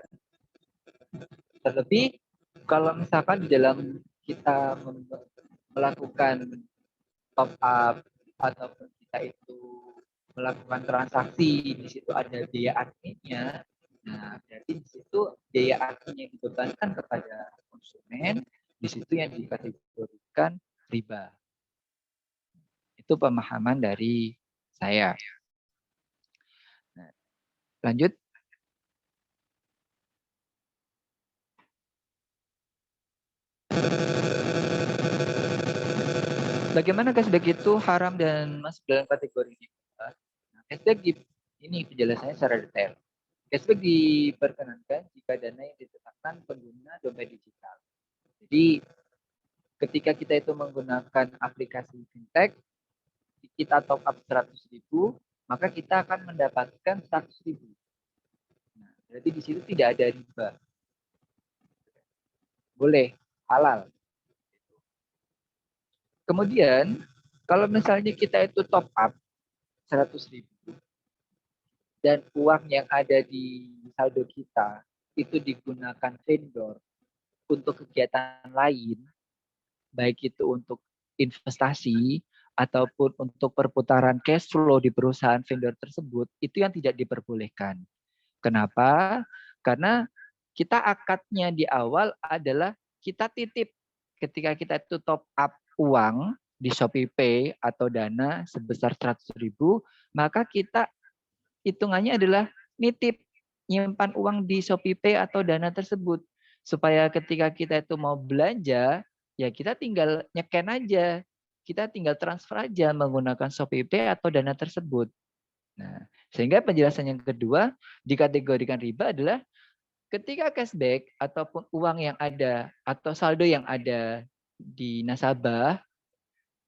E: Terlebih kalau misalkan di dalam kita melakukan top up ataupun kita itu melakukan transaksi, di situ ada biaya adminnya. Nah, berarti di situ biaya admin yang dibebankan kepada konsumen, di situ yang dikategorikan riba. Itu pemahaman dari saya. Nah, lanjut. Bagaimana cashback itu haram dan masuk dalam kategori riba? Nah, cashback ini penjelasannya secara detail. Cashback diperkenankan jika dana yang ditetapkan pengguna dompet digital. Jadi ketika kita itu menggunakan aplikasi fintech, kita top up 100.000, maka kita akan mendapatkan 100.000. Nah, berarti di situ tidak ada riba. Boleh, halal. Kemudian, kalau misalnya kita itu top up 100.000 dan uang yang ada di saldo kita itu digunakan vendor untuk kegiatan lain, baik itu untuk investasi ataupun untuk perputaran cash flow di perusahaan vendor tersebut, itu yang tidak diperbolehkan. Kenapa? Karena kita akadnya di awal adalah kita titip. Ketika kita itu top up uang di Shopee Pay atau Dana sebesar 100.000, maka kita hitungannya adalah nitip, nyimpan uang di Shopee Pay atau Dana tersebut. Supaya ketika kita itu mau belanja, ya kita tinggal nyeken aja. Kita tinggal transfer aja menggunakan Shopee Pay atau Dana tersebut. Nah, sehingga penjelasan yang kedua dikategorikan riba adalah ketika cashback ataupun uang yang ada atau saldo yang ada di nasabah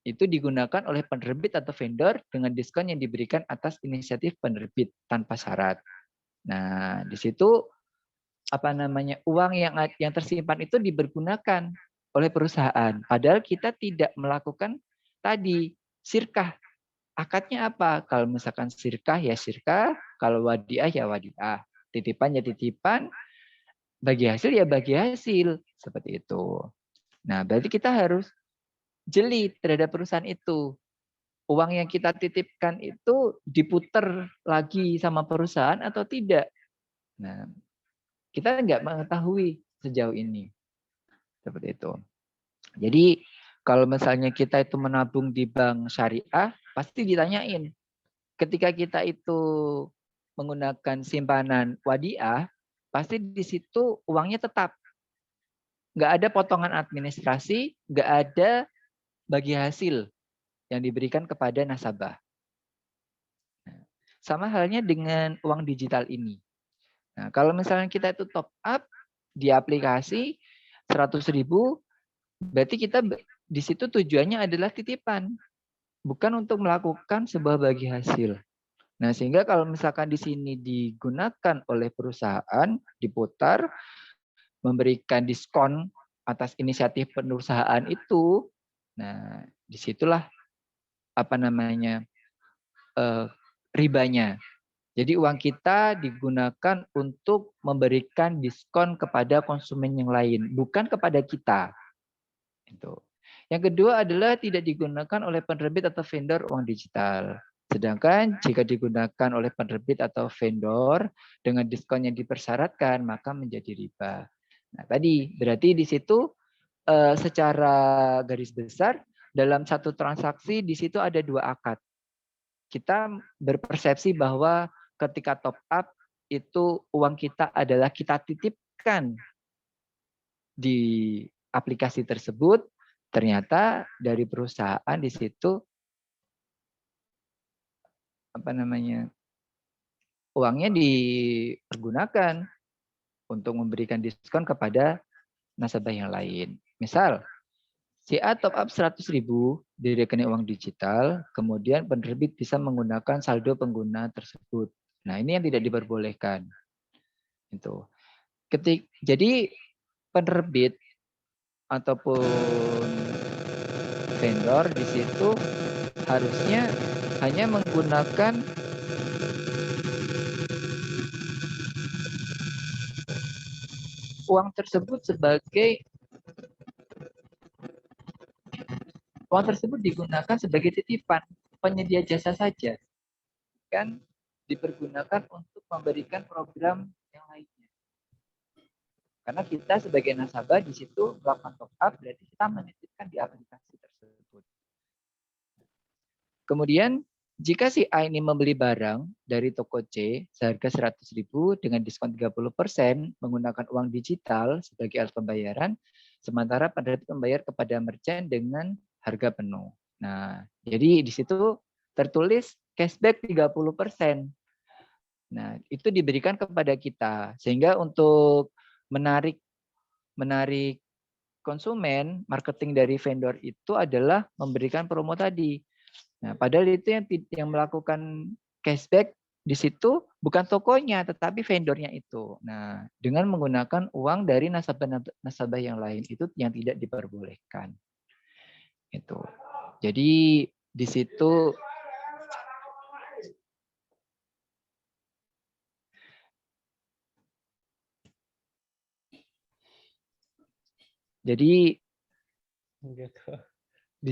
E: itu digunakan oleh penerbit atau vendor dengan diskon yang diberikan atas inisiatif penerbit tanpa syarat. Nah, di situ uang yang tersimpan itu dipergunakan oleh perusahaan. Padahal kita tidak melakukan tadi sirkah. Akadnya apa? Kalau misalkan sirkah ya sirkah, kalau wadiah ya wadiah. Titipan ya titipan, bagi hasil ya bagi hasil. Seperti itu. Nah, berarti kita harus jeli terhadap perusahaan itu. Uang yang kita titipkan itu diputer lagi sama perusahaan atau tidak. Nah, kita nggak mengetahui sejauh ini. Seperti itu. Jadi, kalau misalnya kita itu menabung di bank syariah, pasti ditanyain. Ketika kita itu menggunakan simpanan wadiah, pasti di situ uangnya tetap. Nggak ada potongan administrasi, nggak ada bagi hasil yang diberikan kepada nasabah. Sama halnya dengan uang digital ini. Nah, kalau misalnya kita itu top up di aplikasi 100.000, berarti kita di situ tujuannya adalah titipan, bukan untuk melakukan sebuah bagi hasil. Nah, sehingga kalau misalkan di sini digunakan oleh perusahaan, diputar, memberikan diskon atas inisiatif perusahaan itu, nah disitulah ribanya. Jadi uang kita digunakan untuk memberikan diskon kepada konsumen yang lain, bukan kepada kita. Itu. Yang kedua adalah tidak digunakan oleh penerbit atau vendor uang digital. Sedangkan jika digunakan oleh penerbit atau vendor dengan diskon yang dipersyaratkan, maka menjadi riba. Nah, tadi berarti di situ secara garis besar dalam satu transaksi di situ ada dua akad. Kita berpersepsi bahwa ketika top up itu uang kita adalah kita titipkan di aplikasi tersebut, ternyata dari perusahaan di situ uangnya dipergunakan untuk memberikan diskon kepada nasabah yang lain. Misal, si A top up 100.000 di rekening uang digital, kemudian penerbit bisa menggunakan saldo pengguna tersebut Nah, ini yang tidak diperbolehkan. Itu. Jadi penerbit ataupun vendor di situ harusnya hanya menggunakan uang tersebut digunakan sebagai titipan penyedia jasa saja, kan dipergunakan untuk memberikan program yang lainnya. Karena kita sebagai nasabah di situ melakukan top up, berarti kita menitipkan di aplikasi tersebut. Kemudian jika si A ini membeli barang dari toko C seharga 100.000 dengan diskon 30% menggunakan uang digital sebagai alat pembayaran, sementara penerbit membayar kepada merchant dengan harga penuh. Nah, jadi di situ tertulis cashback 30%. Nah, itu diberikan kepada kita sehingga untuk menarik konsumen, marketing dari vendor itu adalah memberikan promo tadi. Nah, padahal itu yang melakukan cashback di situ bukan tokonya, tetapi vendornya itu. Nah, dengan menggunakan uang dari nasabah yang lain itu yang tidak diperbolehkan. Itu. Jadi di situ di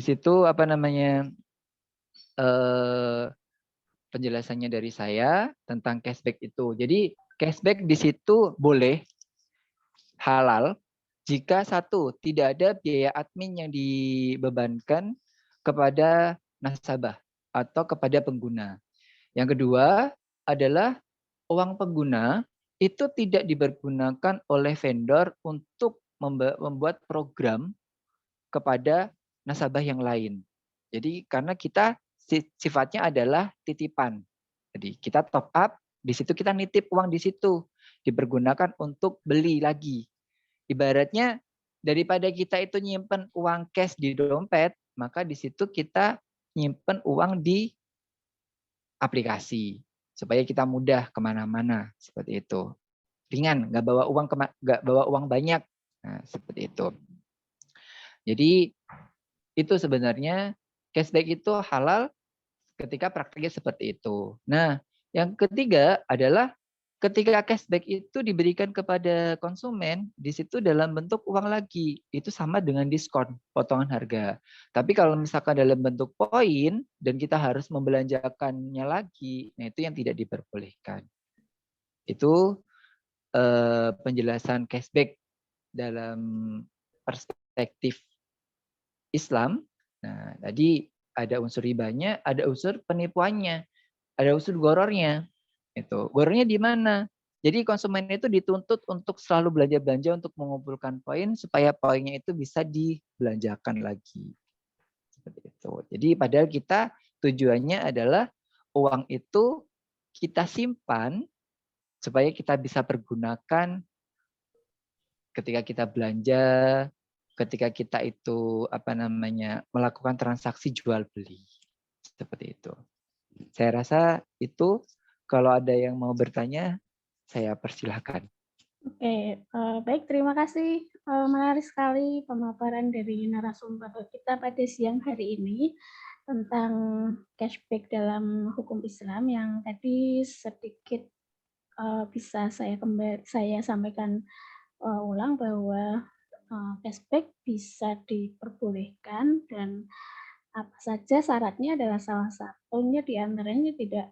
E: situ apa namanya penjelasannya dari saya tentang cashback itu. Jadi cashback di situ boleh halal jika satu tidak ada biaya admin yang dibebankan kepada nasabah atau kepada pengguna. Yang kedua adalah uang pengguna itu tidak dipergunakan oleh vendor untuk membuat program kepada nasabah yang lain. Jadi karena kita sifatnya adalah titipan. Jadi kita top up, di situ kita nitip uang di situ, dipergunakan untuk beli lagi. Ibaratnya daripada kita itu nyimpen uang cash di dompet, maka di situ kita nyimpen uang di aplikasi supaya kita mudah kemana-mana seperti itu. Ringan, nggak bawa uang banyak. Nah, seperti itu. Jadi itu sebenarnya cashback itu halal ketika praktiknya seperti itu. Nah, yang ketiga adalah ketika cashback itu diberikan kepada konsumen, di situ dalam bentuk uang lagi. Itu sama dengan diskon, potongan harga. Tapi kalau misalkan dalam bentuk poin dan kita harus membelanjakannya lagi, nah itu yang tidak diperbolehkan. Itu penjelasan cashback dalam perspektif Islam. Nah, tadi ada unsur ribanya, ada unsur penipuannya, ada unsur gorornya. Itu gorornya di mana? Jadi konsumen itu dituntut untuk selalu belanja-belanja untuk mengumpulkan poin supaya poinnya itu bisa dibelanjakan lagi. Seperti itu. Jadi padahal kita tujuannya adalah uang itu kita simpan supaya kita bisa pergunakan ketika kita belanja, ketika kita itu melakukan transaksi jual beli. Seperti itu. Saya rasa itu, kalau ada yang mau bertanya, saya persilahkan.
A: Oke, baik, terima kasih. Menarik sekali pemaparan dari narasumber kita pada siang hari ini tentang cashback dalam hukum Islam yang tadi sedikit bisa saya sampaikan ulang bahwa cashback bisa diperbolehkan dan apa saja syaratnya adalah salah satunya diantaranya tidak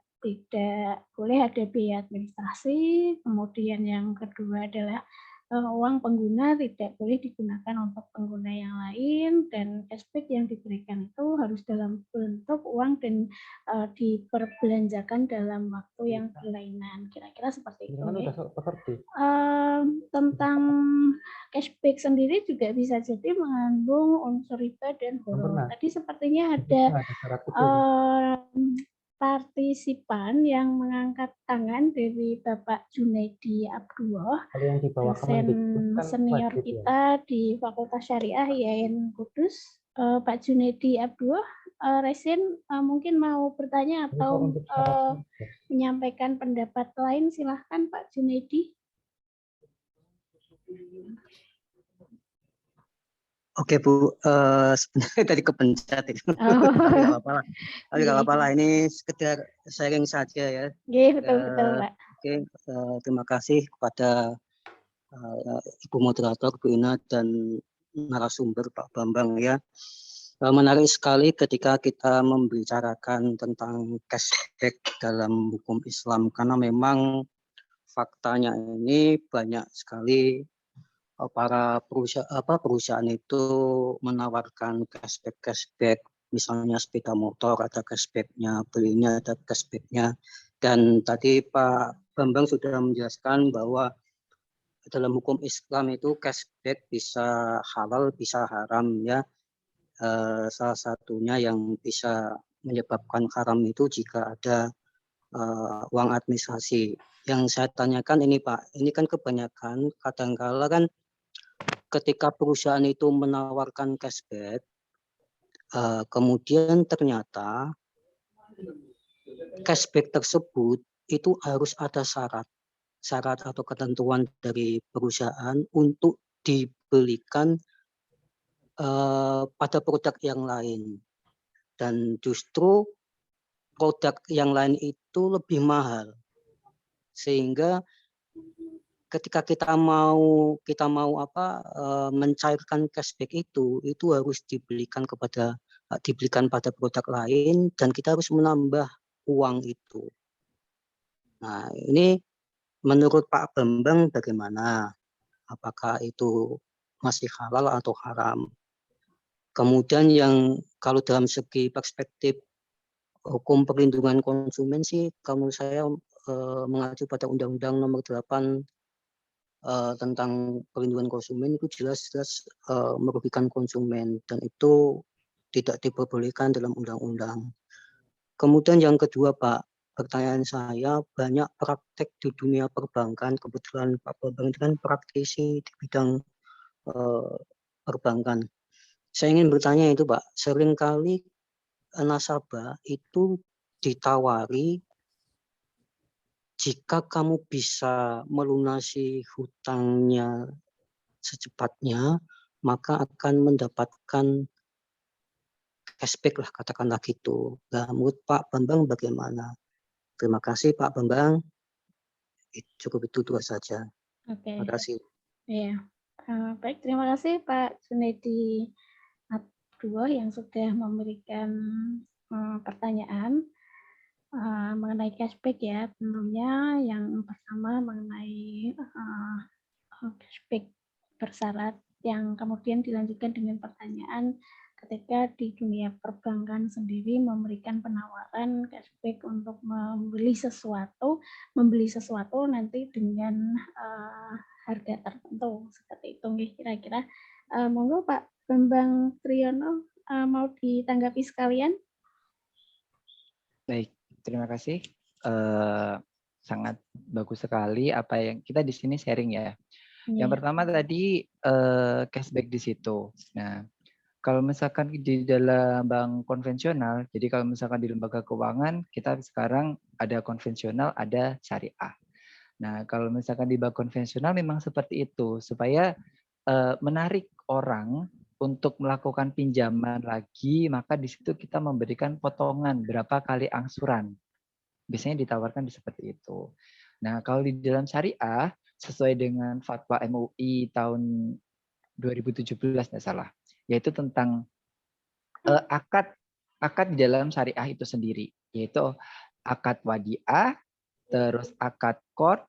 A: boleh ada biaya administrasi, kemudian yang kedua adalah uang pengguna tidak boleh digunakan untuk pengguna yang lain, dan cashback yang diberikan itu harus dalam bentuk uang dan diperbelanjakan dalam waktu yang berlainan. Kira-kira seperti itu. Ya. Tentang cashback sendiri juga bisa jadi mengandung unsur riba dan horor. Tadi sepertinya ada partisipan yang mengangkat tangan dari Bapak Junaidi Abdullah, dosen senior kita di Fakultas Syariah IAIN Kudus. Pak Junedi Abdullah, Resin mungkin mau bertanya atau menyampaikan pendapat lain, silahkan Pak Junedi.
C: Oke Bu, sebenarnya tadi kepencet itu. Tapi nggak apa-apa lah. Tapi nggak apa-apa lah. Ini sekedar sharing saja ya.
A: Betul Pak.
C: Oke, terima kasih kepada Ibu Moderator, Bu Ina, dan narasumber Pak Bambang ya. Menarik sekali ketika kita membicarakan tentang cashback dalam hukum Islam, karena memang faktanya ini banyak sekali para perusahaan itu menawarkan cashback, misalnya sepeda motor ada cashbacknya, belinya ada cashbacknya, dan tadi Pak Bambang sudah menjelaskan bahwa dalam hukum Islam itu cashback bisa halal bisa haram ya. Salah satunya yang bisa menyebabkan haram itu jika ada uang administrasi. Yang saya tanyakan ini Pak, ini kan kebanyakan kadang-kala kan ketika perusahaan itu menawarkan cashback, kemudian ternyata cashback tersebut itu harus ada syarat atau ketentuan dari perusahaan untuk dibelikan pada produk yang lain, dan justru produk yang lain itu lebih mahal, sehingga ketika kita mau mencairkan cashback itu harus dibelikan pada produk lain, dan kita harus menambah uang itu. Nah, ini menurut Pak Bambang bagaimana? Apakah itu masih halal atau haram? Kemudian yang kalau dalam segi perspektif hukum perlindungan konsumen sih, kalau saya mengacu pada Undang-Undang Nomor 8 tentang perlindungan konsumen, itu jelas-jelas merugikan konsumen, dan itu tidak diperbolehkan dalam undang-undang. Kemudian yang kedua Pak, pertanyaan saya, banyak praktek di dunia perbankan, kebetulan Pak Bambang kan praktisi di bidang perbankan. Saya ingin bertanya itu Pak, seringkali nasabah itu ditawari jika kamu bisa melunasi hutangnya secepatnya, maka akan mendapatkan cashback lah, katakanlah gitu. Nah, menurut Pak Bambang bagaimana? Terima kasih Pak Bambang. Cukup itu dua saja.
A: Oke.
C: Terima kasih.
A: Iya. Baik, terima kasih Pak Junedi Abdullah yang sudah memberikan pertanyaan mengenai cashback ya. Tentunya yang pertama mengenai cashback bersyarat, yang kemudian dilanjutkan dengan pertanyaan ketika di dunia perbankan sendiri memberikan penawaran cashback untuk membeli sesuatu nanti dengan harga tertentu seperti itu. Kira-kira monggo Pak Bambang Triyono mau ditanggapi sekalian.
E: Baik, terima kasih. Sangat bagus sekali apa yang kita di sini sharing ya. Yang pertama tadi cashback di situ. Nah, kalau misalkan di dalam bank konvensional, jadi kalau misalkan di lembaga keuangan, kita sekarang ada konvensional, ada syariah. Nah, kalau misalkan di bank konvensional memang seperti itu, supaya menarik orang untuk melakukan pinjaman lagi, maka di situ kita memberikan potongan berapa kali angsuran. Biasanya ditawarkan seperti itu. Nah, kalau di dalam syariah, sesuai dengan fatwa MUI tahun 2017 nggak salah, yaitu tentang akad di dalam syariah itu sendiri, yaitu akad wadiah, terus akad qard,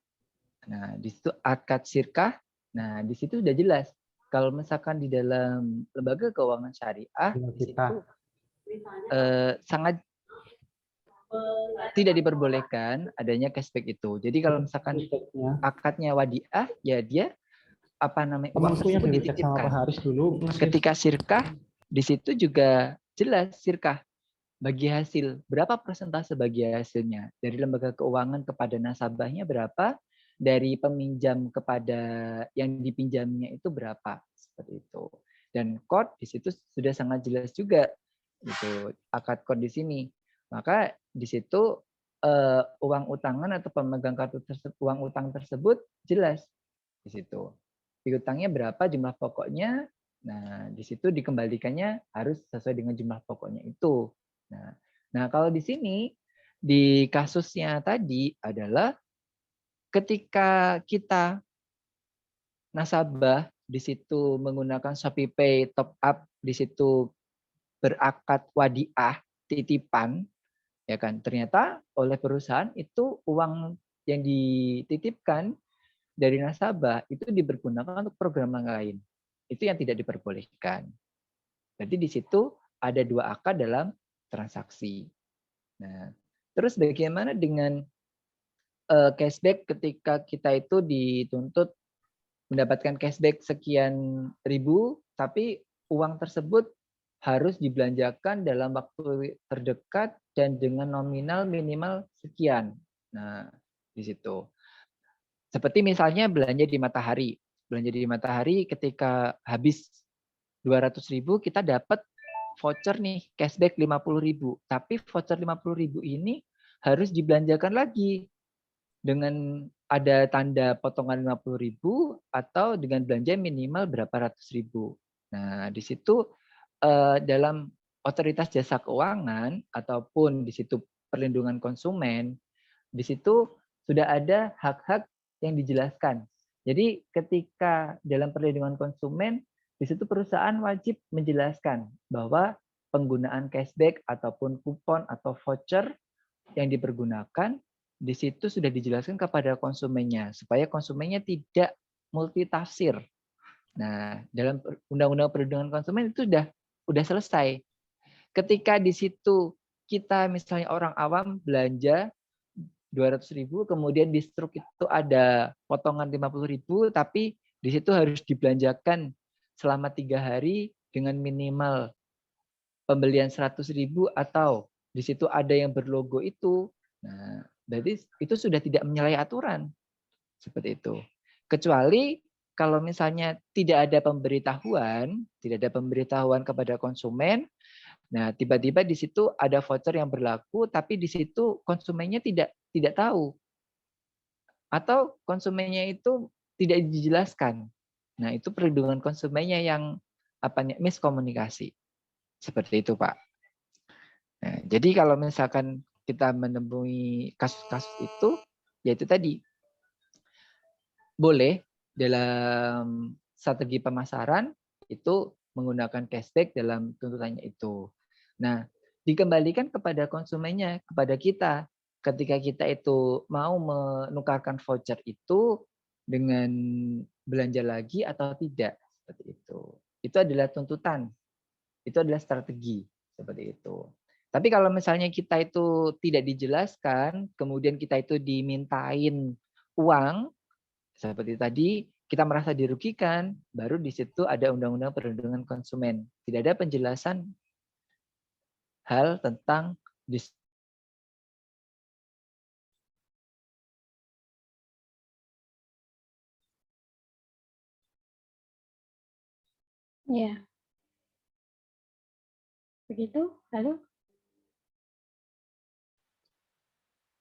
E: nah di situ akad syirkah. Nah, di situ sudah jelas kalau misalkan di dalam lembaga keuangan syariah di situ sangat tidak diperbolehkan adanya cashback itu. Jadi kalau misalkan akadnya wadiah, ya dia uang tersebut dititipkan. Ketika syirkah, di situ juga jelas syirkah bagi hasil, berapa persentase bagi hasilnya dari lembaga keuangan kepada nasabahnya berapa, dari peminjam kepada yang dipinjamnya itu berapa, seperti itu. dan kod di situ sudah sangat jelas juga itu akad kod di sini. Maka di situ uang utangan atau pemegang kartu uang utang tersebut jelas di situ. Piutangnya berapa, jumlah pokoknya. Nah, di situ dikembalikannya harus sesuai dengan jumlah pokoknya itu. Nah, kalau di sini di kasusnya tadi adalah ketika kita nasabah di situ menggunakan ShopeePay top up, di situ berakad wadiah titipan, ya kan, ternyata oleh perusahaan itu uang yang dititipkan dari nasabah itu dipergunakan untuk program lain. Itu yang tidak diperbolehkan. Jadi di situ ada 2 akad dalam transaksi. Nah, terus bagaimana dengan cashback ketika kita itu dituntut mendapatkan cashback sekian ribu, tapi uang tersebut harus dibelanjakan dalam waktu terdekat dan dengan nominal minimal sekian. Nah, di situ. Seperti misalnya belanja di Matahari. Belanja di Matahari ketika habis 200.000 kita dapat voucher nih, cashback 50.000. Tapi voucher 50.000 ini harus dibelanjakan lagi dengan ada tanda potongan 50.000 atau dengan belanja minimal berapa ratus ribu. Nah, di situ dalam otoritas jasa keuangan ataupun di situ perlindungan konsumen, di situ sudah ada hak-hak yang dijelaskan. Jadi ketika dalam perlindungan konsumen, di situ perusahaan wajib menjelaskan bahwa penggunaan cashback ataupun kupon atau voucher yang dipergunakan di situ sudah dijelaskan kepada konsumennya supaya konsumennya tidak multitafsir. Nah, dalam Undang-Undang Perlindungan Konsumen itu sudah selesai. Ketika di situ kita misalnya orang awam belanja 200.000, kemudian di struk itu ada potongan 50.000, tapi di situ harus dibelanjakan selama 3 hari dengan minimal pembelian 100.000 atau di situ ada yang berlogo itu. Nah, berarti itu sudah tidak menyalahi aturan. Seperti itu. Kecuali kalau misalnya tidak ada pemberitahuan kepada konsumen, nah tiba-tiba di situ ada voucher yang berlaku, tapi di situ konsumennya tidak tahu. Atau konsumennya itu tidak dijelaskan. Nah, itu perlindungan konsumennya yang miskomunikasi. Seperti itu, Pak. Nah, jadi kalau misalkan kita menemui kasus-kasus itu, yaitu tadi, boleh dalam strategi pemasaran itu menggunakan cashback dalam tuntutannya itu. Nah, dikembalikan kepada konsumennya, kepada kita. Ketika kita itu mau menukarkan voucher itu dengan belanja lagi atau tidak. Seperti itu. Itu adalah tuntutan. Itu adalah strategi. Seperti itu. Tapi kalau misalnya kita itu tidak dijelaskan, kemudian kita itu dimintain uang, seperti tadi, kita merasa dirugikan, baru di situ ada Undang-Undang Perlindungan Konsumen. Tidak ada penjelasan hal tentang
A: Ya. Begitu, halo?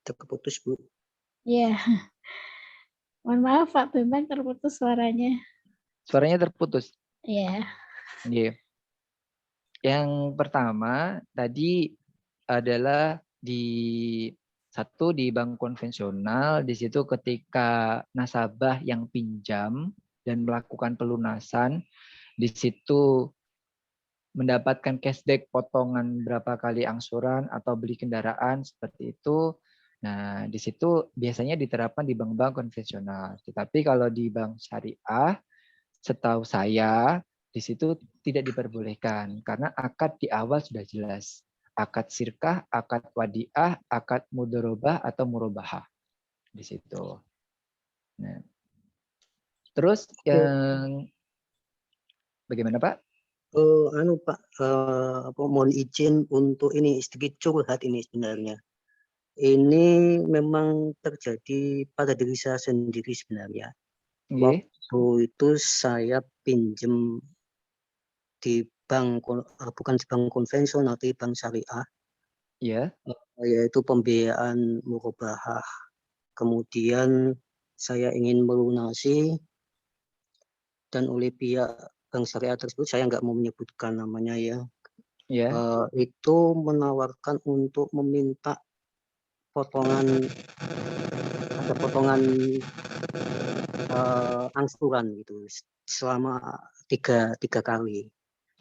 C: Terputus, Bu.
A: Ya. Mohon maaf Pak Bambang, terputus suaranya.
E: Suaranya terputus.
A: Iya.
E: Yeah. Yang pertama tadi adalah di bank konvensional, di situ ketika nasabah yang pinjam dan melakukan pelunasan, di situ mendapatkan cashback potongan berapa kali angsuran atau beli kendaraan seperti itu. Nah, di situ biasanya diterapkan di bank-bank konvensional. Tetapi kalau di bank syariah, setahu saya di situ tidak diperbolehkan karena akad di awal sudah jelas. Akad sirkah, akad wadiah, akad mudharabah atau murabahah di situ. Nah, terus yang bagaimana Pak?
C: Pak, mohon izin untuk ini sedikit curhat ini sebenarnya. Ini memang terjadi pada diri saya sendiri sebenarnya.
E: Okay.
C: Waktu itu saya pinjem di bank, bukan di bank konvensional, di bank syariah,
E: Ya.
C: yaitu pembiayaan murabahah. Kemudian saya ingin melunasi, dan oleh pihak bank syariah tersebut, saya nggak mau menyebutkan namanya ya, itu menawarkan untuk meminta potongan, ada potongan angsuran gitu selama tiga kali.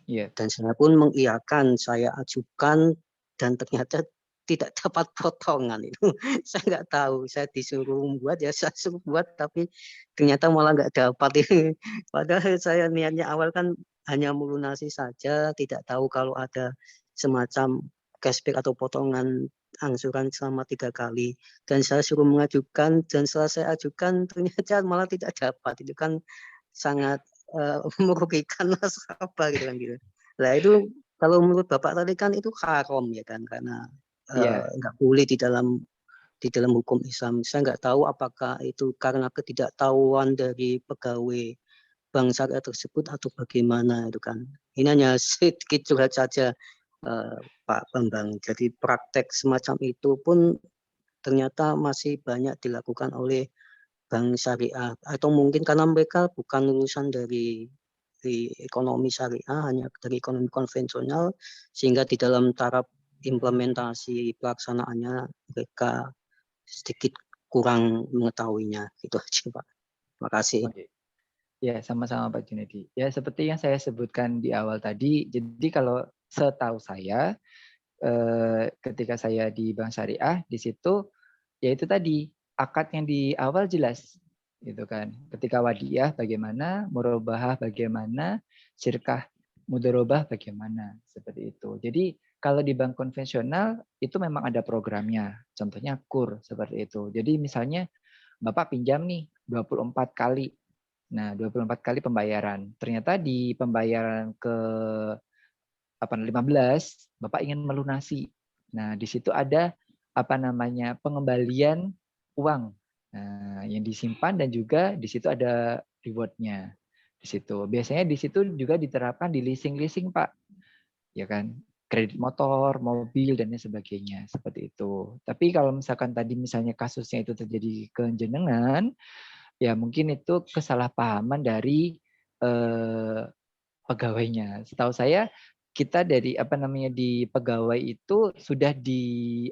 C: Dan saya pun mengiyakan, saya ajukan, dan ternyata tidak dapat potongan itu. Saya nggak tahu, saya disuruh membuat, ya saya suruh buat, tapi ternyata malah nggak dapat ini. Padahal saya niatnya awal kan hanya melunasi saja, tidak tahu kalau ada semacam cashback atau potongan angsuran selama 3 kali. Dan saya suruh mengajukan, dan setelah saya ajukan ternyata malah tidak dapat. Itu kan sangat merugikan nasabah gitu kan gitu. Nah itu kalau menurut Bapak tadi kan itu haram ya kan, karena nggak boleh di dalam hukum Islam. Saya nggak tahu apakah itu karena ketidaktahuan dari pegawai bank syariah tersebut atau bagaimana itu kan. Ini hanya sedikit curhat saja Pak Bambang. Jadi praktek semacam itu pun ternyata masih banyak dilakukan oleh bank syariah, atau mungkin karena mereka bukan lulusan dari ekonomi syariah, hanya dari ekonomi konvensional, sehingga di dalam taraf implementasi pelaksanaannya mereka sedikit kurang mengetahuinya. Gitu aja Pak. Terima kasih.
E: Ya, sama-sama Pak Junedi. Ya, seperti yang saya sebutkan di awal tadi, jadi kalau setahu saya, ketika saya di Bank Syariah, di situ, ya itu tadi, akad yang di awal jelas. Gitu kan. Ketika wadiyah bagaimana, murabahah bagaimana, syirkah mudharabah bagaimana, seperti itu. Jadi kalau di bank konvensional itu memang ada programnya, contohnya KUR seperti itu. Jadi misalnya Bapak pinjam nih 24 kali. Nah, 24 kali pembayaran. Ternyata di pembayaran ke 15 Bapak ingin melunasi. Nah, di situ ada pengembalian uang. Nah, yang disimpan, dan juga di situ ada reward-nya. Di situ. Biasanya di situ juga diterapkan di leasing, Pak. Ya kan? Kredit motor, mobil, dan sebagainya. Seperti itu. Tapi kalau misalkan tadi misalnya kasusnya itu terjadi ke jenengan, ya mungkin itu kesalahpahaman dari pegawainya. Setahu saya kita dari di pegawai itu sudah di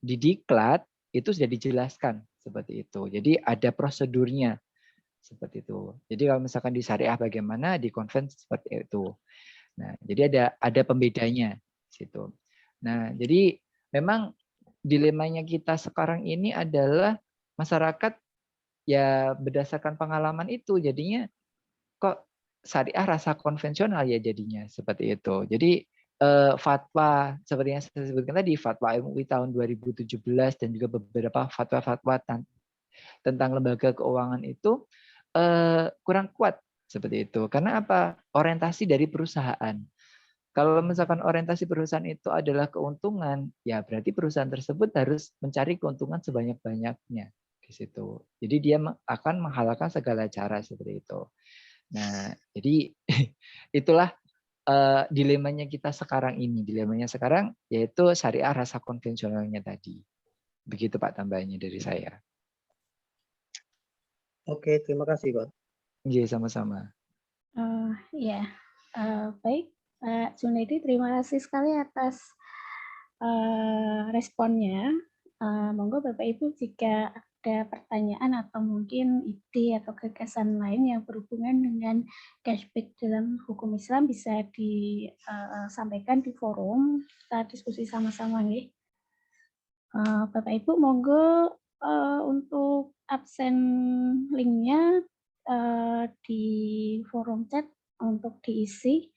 E: diklat itu sudah dijelaskan seperti itu. Jadi ada prosedurnya seperti itu. Jadi kalau misalkan di syariah bagaimana, di konven seperti itu. Nah, jadi ada pembedanya situ. Nah, jadi memang dilemanya kita sekarang ini adalah masyarakat ya berdasarkan pengalaman itu jadinya kok syariah rasa konvensional ya jadinya seperti itu. Jadi fatwa seperti yang saya sebutkan tadi, fatwa MUI tahun 2017 dan juga beberapa fatwa-fatwa tentang lembaga keuangan itu kurang kuat seperti itu. Karena apa? Orientasi dari perusahaan. Kalau misalkan orientasi perusahaan itu adalah keuntungan, ya berarti perusahaan tersebut harus mencari keuntungan sebanyak-banyaknya di situ. Jadi dia akan menghalalkan segala cara seperti itu. Nah, jadi itulah dilemanya kita sekarang ini. Dilemanya sekarang yaitu syariah rasa konvensionalnya tadi. Begitu Pak tambahannya dari saya.
C: Oke, terima kasih Pak.
E: Iya, sama-sama.
A: Baik. Pak Junedi, terima kasih sekali atas responnya. Monggo Bapak Ibu jika ada pertanyaan atau mungkin ide atau gagasan lain yang berhubungan dengan cashback dalam hukum Islam bisa disampaikan di forum, kita diskusi sama-sama nih. Bapak Ibu monggo untuk absen linknya di forum chat untuk diisi.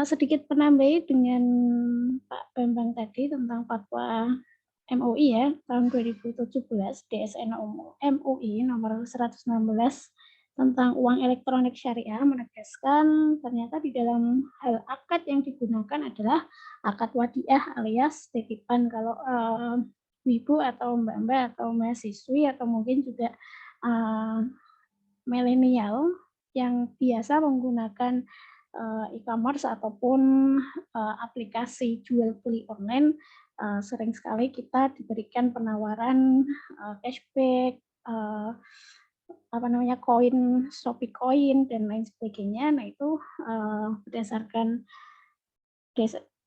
A: Sedikit penambahi dengan Pak Bambang tadi tentang fatwa MUI ya tahun 2017 DSN MUI nomor 116 tentang uang elektronik syariah menegaskan ternyata di dalam hal akad yang digunakan adalah akad wadiah alias titipan. Kalau ibu atau mbak-mbak atau mahasiswi atau mungkin juga milenial yang biasa menggunakan e-commerce ataupun aplikasi jual beli online, sering sekali kita diberikan penawaran cashback, koin, Shopee Coin dan lain sebagainya. Nah itu berdasarkan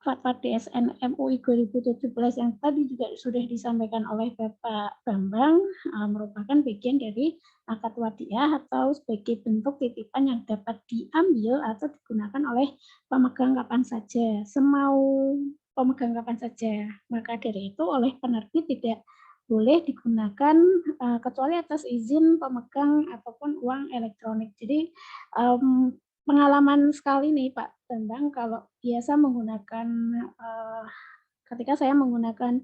A: Fatwa DSN MUI 2017 yang tadi juga sudah disampaikan oleh Bapak Bambang, merupakan bagian dari akad wadiah atau sebagai bentuk titipan yang dapat diambil atau digunakan oleh pemegang kapan saja, semau pemegang kapan saja. Maka dari itu oleh penerbit tidak boleh digunakan kecuali atas izin pemegang ataupun uang elektronik. Jadi pengalaman sekali nih Pak Bambang kalau biasa menggunakan ketika saya menggunakan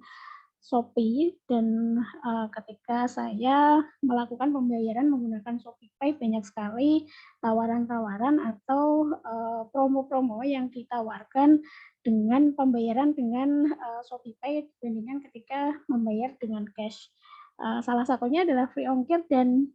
A: Shopee dan ketika saya melakukan pembayaran menggunakan ShopeePay, banyak sekali tawaran-tawaran atau promo-promo yang ditawarkan dengan pembayaran dengan ShopeePay dibandingkan ketika membayar dengan cash. Salah satunya adalah free ongkir dan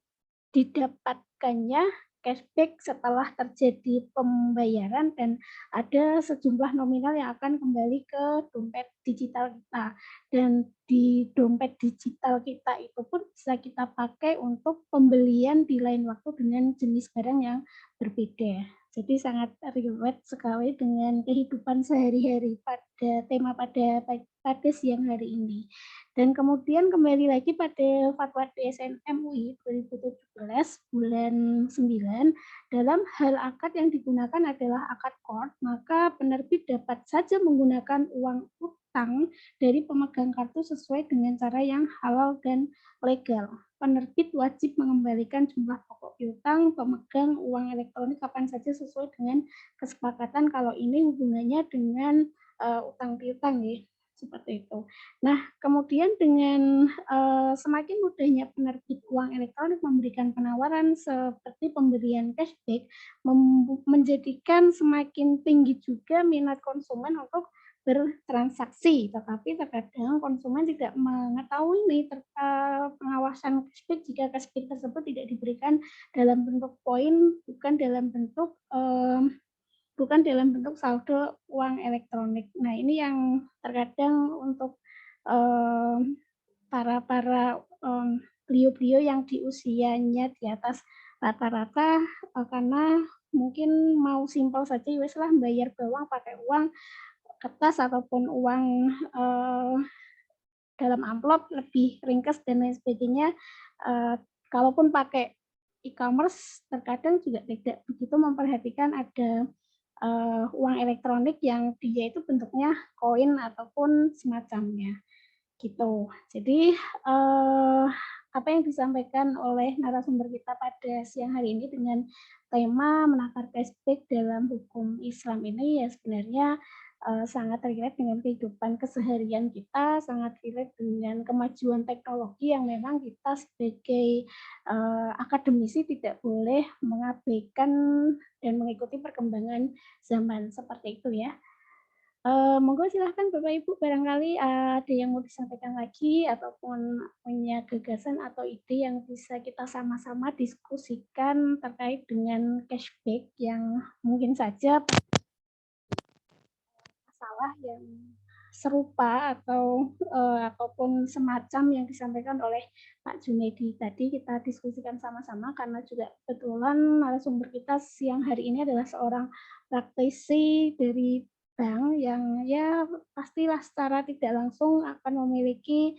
A: didapatkannya cashback setelah terjadi pembayaran dan ada sejumlah nominal yang akan kembali ke dompet digital kita. Dan di dompet digital kita itu pun bisa kita pakai untuk pembelian di lain waktu dengan jenis barang yang berbeda. Jadi sangat relate sekali dengan kehidupan sehari-hari pada tema pada siang hari ini. Dan kemudian kembali lagi pada Fatwa DSN MUI 2017 bulan 9, dalam hal akad yang digunakan adalah akad court, maka penerbit dapat saja menggunakan uang utang dari pemegang kartu sesuai dengan cara yang halal dan legal. Penerbit wajib mengembalikan jumlah pokok piutang pemegang uang elektronik kapan saja sesuai dengan kesepakatan kalau ini hubungannya dengan utang piutang ya. Seperti itu. Nah, kemudian dengan semakin mudahnya penerbit uang elektronik memberikan penawaran seperti pemberian cashback, menjadikan semakin tinggi juga minat konsumen untuk bertransaksi. Tetapi terkadang konsumen tidak mengetahui nih pengawasan cashback jika cashback tersebut tidak diberikan dalam bentuk poin, bukan dalam bentuk saldo uang elektronik. Nah, ini yang terkadang untuk para beliau-beliau yang di usianya di atas rata-rata karena mungkin mau simpel saja wes lah bayar bawang pakai uang kertas ataupun uang dalam amplop lebih ringkas dan lain sebagainya. Kalaupun pakai e-commerce terkadang juga tidak begitu memperhatikan ada uang elektronik yang dia itu bentuknya koin ataupun semacamnya gitu. Jadi apa yang disampaikan oleh narasumber kita pada siang hari ini dengan tema menakar cashback dalam hukum Islam ini ya sebenarnya sangat relate dengan kehidupan keseharian kita, sangat relate dengan kemajuan teknologi yang memang kita sebagai akademisi tidak boleh mengabaikan dan mengikuti perkembangan zaman seperti itu ya. Monggo silahkan Bapak Ibu barangkali ada yang mau disampaikan lagi ataupun punya gagasan atau ide yang bisa kita sama-sama diskusikan terkait dengan cashback yang mungkin saja masalah yang serupa ataupun semacam yang disampaikan oleh Pak Junaidi tadi kita diskusikan sama-sama karena juga kebetulan narasumber kita siang hari ini adalah seorang praktisi dari bank yang ya pastilah secara tidak langsung akan memiliki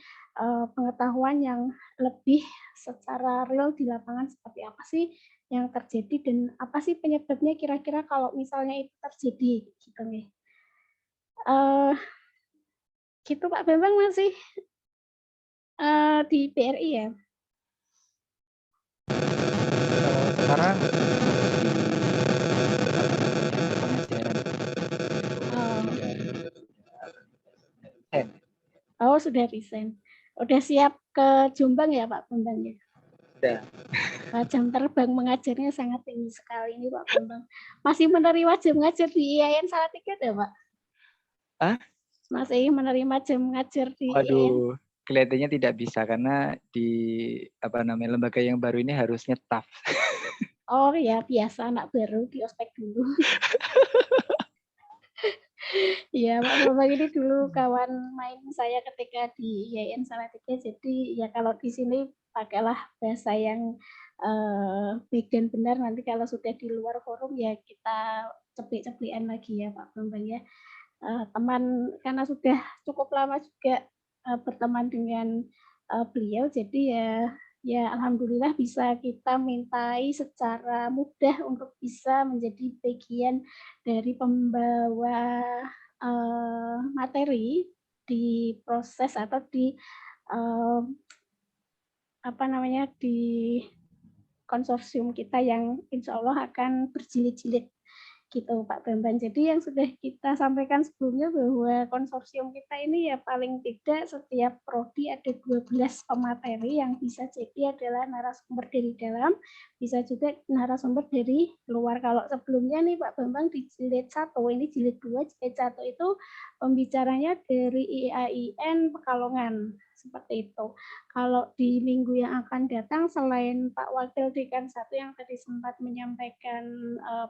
A: pengetahuan yang lebih secara real di lapangan seperti apa sih yang terjadi dan apa sih penyebabnya kira-kira kalau misalnya itu terjadi gitu nih. Gitu Pak Bambang masih di BRI ya?
E: Sekarang
A: Oh sudah resign. Udah siap ke Jombang ya Pak Bambang ya?
E: Sudah.
A: Jam terbang mengajarnya sangat tinggi sekali ini Pak Bambang. Masih menerima jam ngajar di IAIN Salatiga ya Pak?
E: Hah?
A: Masih menerima jam ngajar di IAIN?
E: Waduh, kelihatannya tidak bisa karena di lembaga yang baru ini harusnya tough.
A: Oh ya biasa anak baru di ospek dulu. Iya, Pak Bambang ini dulu kawan main saya ketika di IAIN Salatiga. Jadi ya kalau di sini pakailah bahasa yang baik dan benar. Nanti kalau sudah di luar forum ya kita ceplik-ceplikan lagi ya Pak Bambang ya. Teman karena sudah cukup lama juga berteman dengan beliau, jadi ya alhamdulillah bisa kita mintai secara mudah untuk bisa menjadi bagian dari pembawa materi di proses atau di di konsorsium kita yang insya Allah akan berjilid-jilid gitu Pak Bambang. Jadi yang sudah kita sampaikan sebelumnya bahwa konsorsium kita ini ya paling tidak setiap prodi ada 12 pemateri yang bisa jadi adalah narasumber dari dalam, bisa juga narasumber dari luar. Kalau sebelumnya nih Pak Bambang di jilid 1, ini jilid 2, jilid 1 itu pembicaranya dari IAIN Pekalongan. Seperti itu. Kalau di minggu yang akan datang, selain Pak Wakil Dekan 1 yang tadi sempat menyampaikan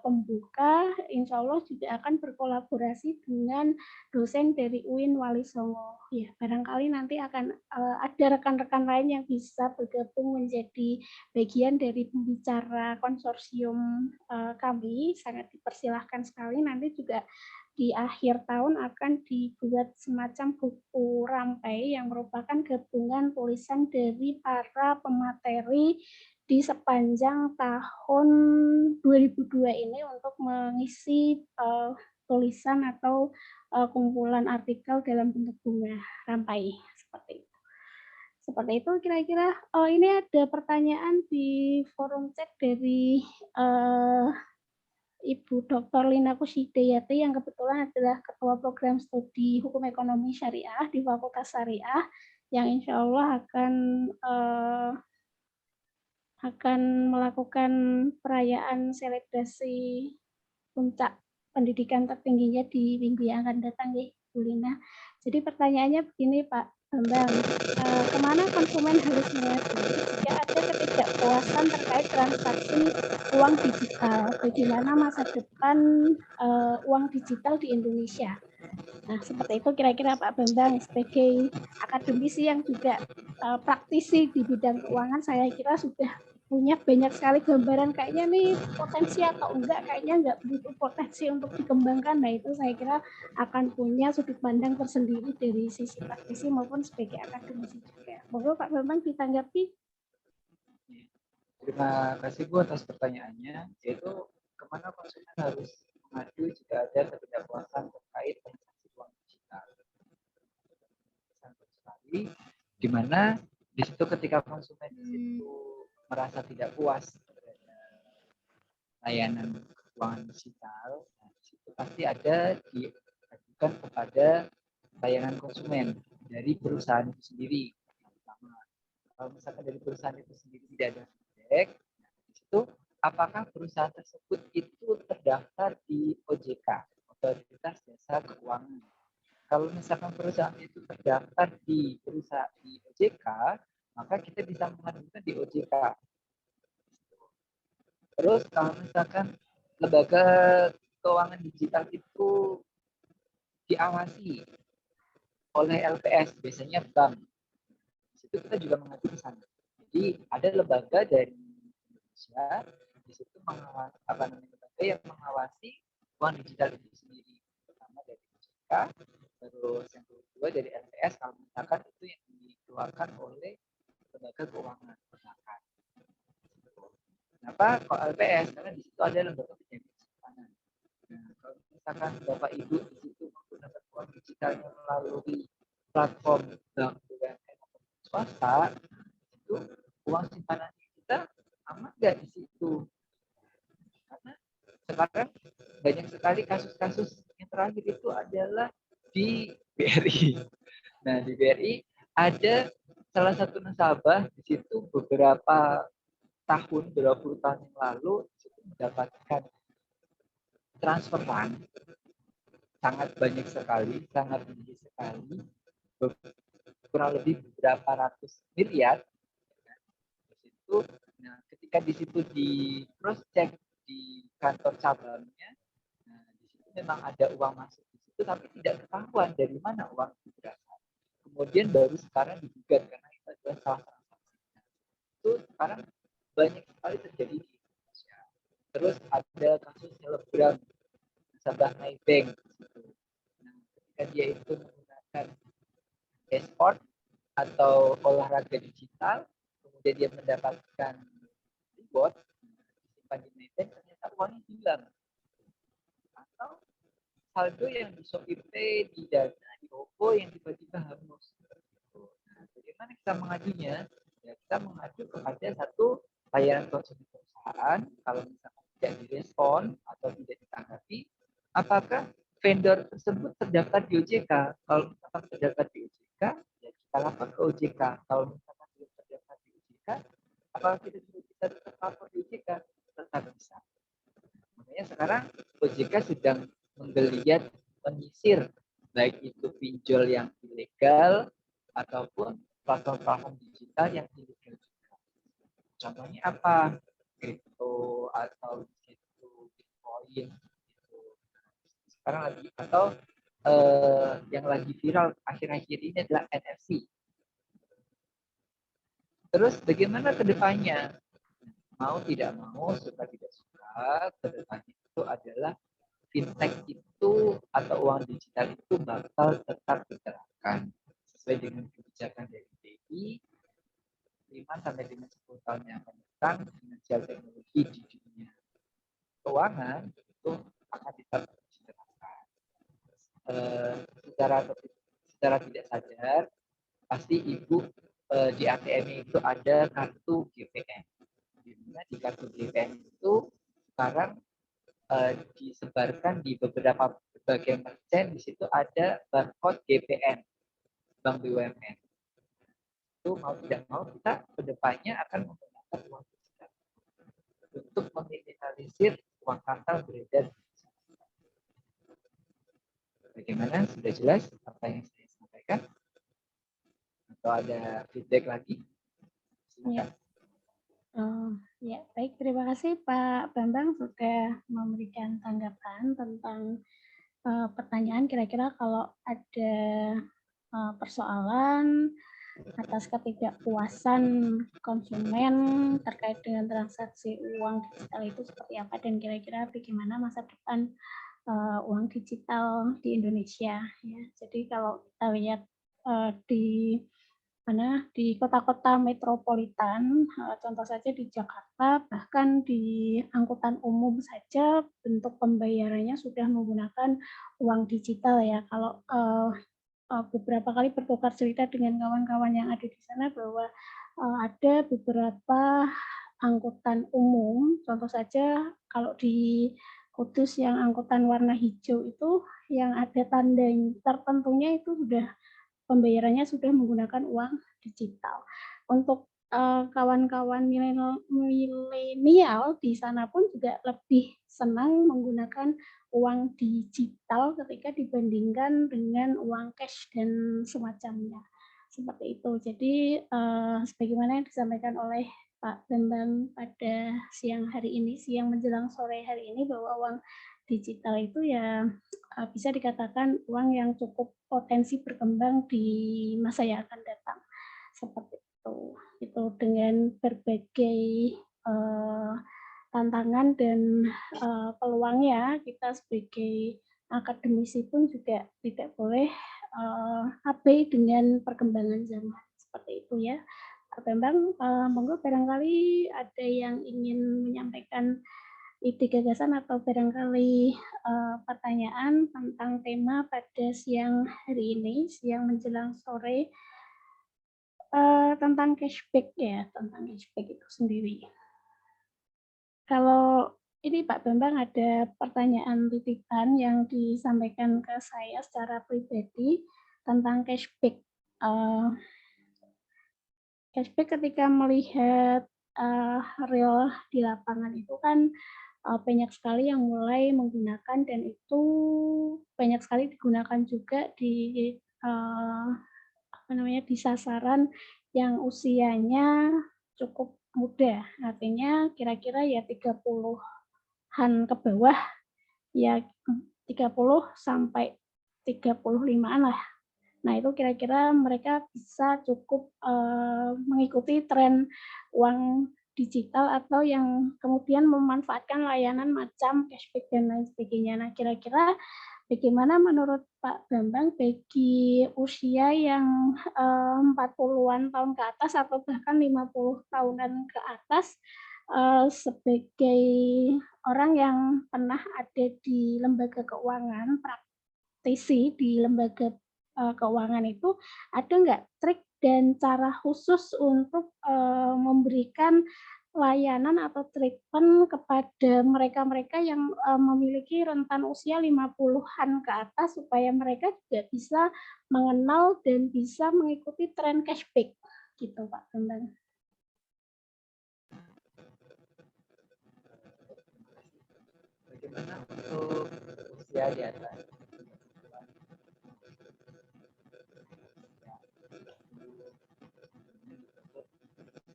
A: pembuka, insya Allah juga akan berkolaborasi dengan dosen dari UIN Wali Songo. Ya, barangkali nanti akan ada rekan-rekan lain yang bisa bergabung menjadi bagian dari pembicara konsorsium kami. Sangat dipersilahkan sekali. Nanti juga di akhir tahun akan dibuat semacam buku rampai yang merupakan gabungan tulisan dari para pemateri di sepanjang tahun 2002 ini untuk mengisi tulisan atau kumpulan artikel dalam bentuk bunga rampai seperti itu. Seperti itu kira-kira. Ini ada pertanyaan di forum chat dari Ibu Dr. Lina Kusidayati yang kebetulan adalah Ketua Program Studi Hukum Ekonomi Syariah di Fakultas Syariah yang insya Allah akan melakukan perayaan selebrasi puncak pendidikan tertingginya di minggu yang akan datang ya Bu Lina. Jadi pertanyaannya begini Pak Bambang, kemana konsumen harus mengadu jika ada ketidakpuasan terkait transaksi uang digital? Bagaimana masa depan uang digital di Indonesia? Nah, seperti itu kira-kira Pak Bambang sebagai akademisi yang juga praktisi di bidang keuangan, saya kira sudah punya banyak sekali gambaran kayaknya nih potensi atau enggak, kayaknya enggak begitu potensi untuk dikembangkan. Nah, itu saya kira akan punya sudut pandang tersendiri dari sisi praktisi maupun sebagai akademisi juga. Monggo Pak Bambang ditanggapi.
E: Terima kasih Bu atas pertanyaannya, yaitu kemana konsumen harus mengadu jika ada ketidakpuasan terkait transaksi uang digital. Sangat sekali, di mana di situ ketika konsumen di situ merasa tidak puas terhadap layanan keuangan digital, nah, di situ pasti ada diajukan kepada layanan konsumen dari perusahaan itu sendiri. Pertama, kalau misalkan dari perusahaan itu sendiri tidak ada feedback, nah, di situ apakah perusahaan tersebut itu terdaftar di OJK, Otoritas Jasa Keuangan. Kalau misalkan perusahaan itu terdaftar di perusahaan di OJK, maka kita bisa mengajukan di OJK. Terus kalau misalkan lembaga keuangan digital itu diawasi oleh LPS, biasanya bank, di situ kita juga mengacu ke sana. Jadi ada lembaga dari Indonesia, di situ lembaga yang mengawasi uang digital itu sendiri. Pertama dari OJK, terus yang kedua dari LPS, kalau misalkan itu yang dikeluarkan oleh lembaga keuangan perbankan. Kenapa kok LPS? Karena di situ ada lembaga penjamin simpanan. Nah, kalau misalkan Bapak Ibu di situ menggunakan uang digitalnya melalui platform bank BUMN swasta, itu uang simpanan kita aman nggak di situ? Karena sekarang banyak sekali kasus-kasus yang terakhir itu adalah di BRI. Nah, di BRI ada salah satu nasabah di situ beberapa tahun, berapa puluh tahun yang lalu di situ mendapatkan transferan sangat banyak sekali, sangat tinggi sekali, kurang lebih beberapa ratus miliar. Di situ, nah ketika di situ di cross check di kantor cabangnya, nah di memang ada uang masuk di situ, tapi tidak ketahuan dari mana uang itu berasal. Kemudian baru sekarang digugat karena itu adalah salah transaksinya. Itu sekarang banyak sekali terjadi di Indonesia. Terus ada kasus selebgram nasabah Maybank. Nah, ketika dia itu menggunakan e-sport atau olahraga digital, kemudian dia mendapatkan reward, disimpan di Maybank, ternyata uangnya hilang. Atau saldo yang di ShopeePay, di Dana, di OVO yang tiba-tiba hangus. Nah, bagaimana kita mengadunya? Ya, kita mengadu kepada satu layanan konsumen perusahaan. Kalau misalkan tidak direspon atau tidak ditanggapi, apakah vendor tersebut terdaftar di OJK? Kalau misalkan terdaftar di OJK, ya kita lapor ke OJK. Kalau misalkan belum terdaftar di OJK, apakah kita juga bisa tetap lapor di OJK? Tetap bisa. Makanya sekarang OJK sedang menggeliat, menyisir baik itu pinjol yang ilegal ataupun platform-platform digital yang ilegal juga. Contohnya apa? Kripto atau itu Bitcoin gitu. Sekarang lagi atau yang lagi viral akhir-akhir ini adalah NFC. Terus bagaimana ke depannya? Mau tidak mau, suka tidak suka, ke depannya itu adalah fintech itu atau uang digital itu bakal tetap diterapkan sesuai dengan kebijakan dari BI 5-10 tahun yang akan datang. Finansial teknologi di dunia keuangan itu akan tetap diterapkan. Secara tidak sadar pasti ibu di ATM itu ada kartu GPN. Dimana di kartu GPN itu sekarang disebarkan di beberapa berbagai merchant. Di situ ada barcode GPN Bank BUMN. Itu mau tidak mau kita kedepannya akan menggunakan uang digital untuk meminimalisir uang kartal beredar. Bagaimana? Sudah jelas apa yang saya sampaikan? Atau ada feedback lagi?
A: Ya. Ya, baik. Terima kasih Pak Bambang sudah memberikan tanggapan tentang pertanyaan. Kira-kira kalau ada persoalan atas ketidakpuasan konsumen terkait dengan transaksi uang digital itu seperti apa dan kira-kira bagaimana masa depan uang digital di Indonesia. Ya, jadi kalau kita lihat di kota-kota metropolitan, contoh saja di Jakarta, bahkan di angkutan umum saja bentuk pembayarannya sudah menggunakan uang digital ya. Kalau beberapa kali bertukar cerita dengan kawan-kawan yang ada di sana bahwa ada beberapa angkutan umum, contoh saja kalau di Kudus yang angkutan warna hijau itu yang ada tanda tertentunya itu sudah pembayarannya sudah menggunakan uang digital. Untuk kawan-kawan milenial di sana pun juga lebih senang menggunakan uang digital ketika dibandingkan dengan uang cash dan semacamnya. Seperti itu. Jadi sebagaimana yang disampaikan oleh Pak Bambang pada siang hari ini, siang menjelang sore hari ini, bahwa uang digital itu ya bisa dikatakan uang yang cukup potensi berkembang di masa yang akan datang. Seperti itu. Itu dengan berbagai tantangan dan peluangnya, kita sebagai akademisi pun juga tidak boleh abai dengan perkembangan zaman. Seperti itu ya. Pak Bambang, monggo barangkali ada yang ingin menyampaikan ide gagasan atau barangkali pertanyaan tentang tema pada siang hari ini, siang menjelang sore, tentang cashback ya, tentang cashback itu sendiri. Kalau ini Pak Bambang ada pertanyaan titipan yang disampaikan ke saya secara pribadi tentang cashback. Cashback ketika melihat real di lapangan itu kan banyak sekali yang mulai menggunakan dan itu banyak sekali digunakan juga di di sasaran yang usianya cukup muda. Artinya kira-kira ya 30-an ke bawah ya 30 sampai 35-an lah. Nah, itu kira-kira mereka bisa cukup mengikuti tren uang digital atau yang kemudian memanfaatkan layanan macam cashback dan lain sebagainya. Nah, kira-kira bagaimana menurut Pak Bambang bagi usia yang 40-an tahun ke atas atau bahkan 50 tahunan ke atas sebagai orang yang pernah ada di lembaga keuangan, praktisi di lembaga keuangan itu, ada nggak trik dan cara khusus untuk memberikan layanan atau treatment kepada mereka-mereka yang memiliki rentan usia 50-an ke atas supaya mereka juga bisa mengenal dan bisa mengikuti tren cashback gitu Pak Bambang.
E: Bagaimana untuk usia di atas?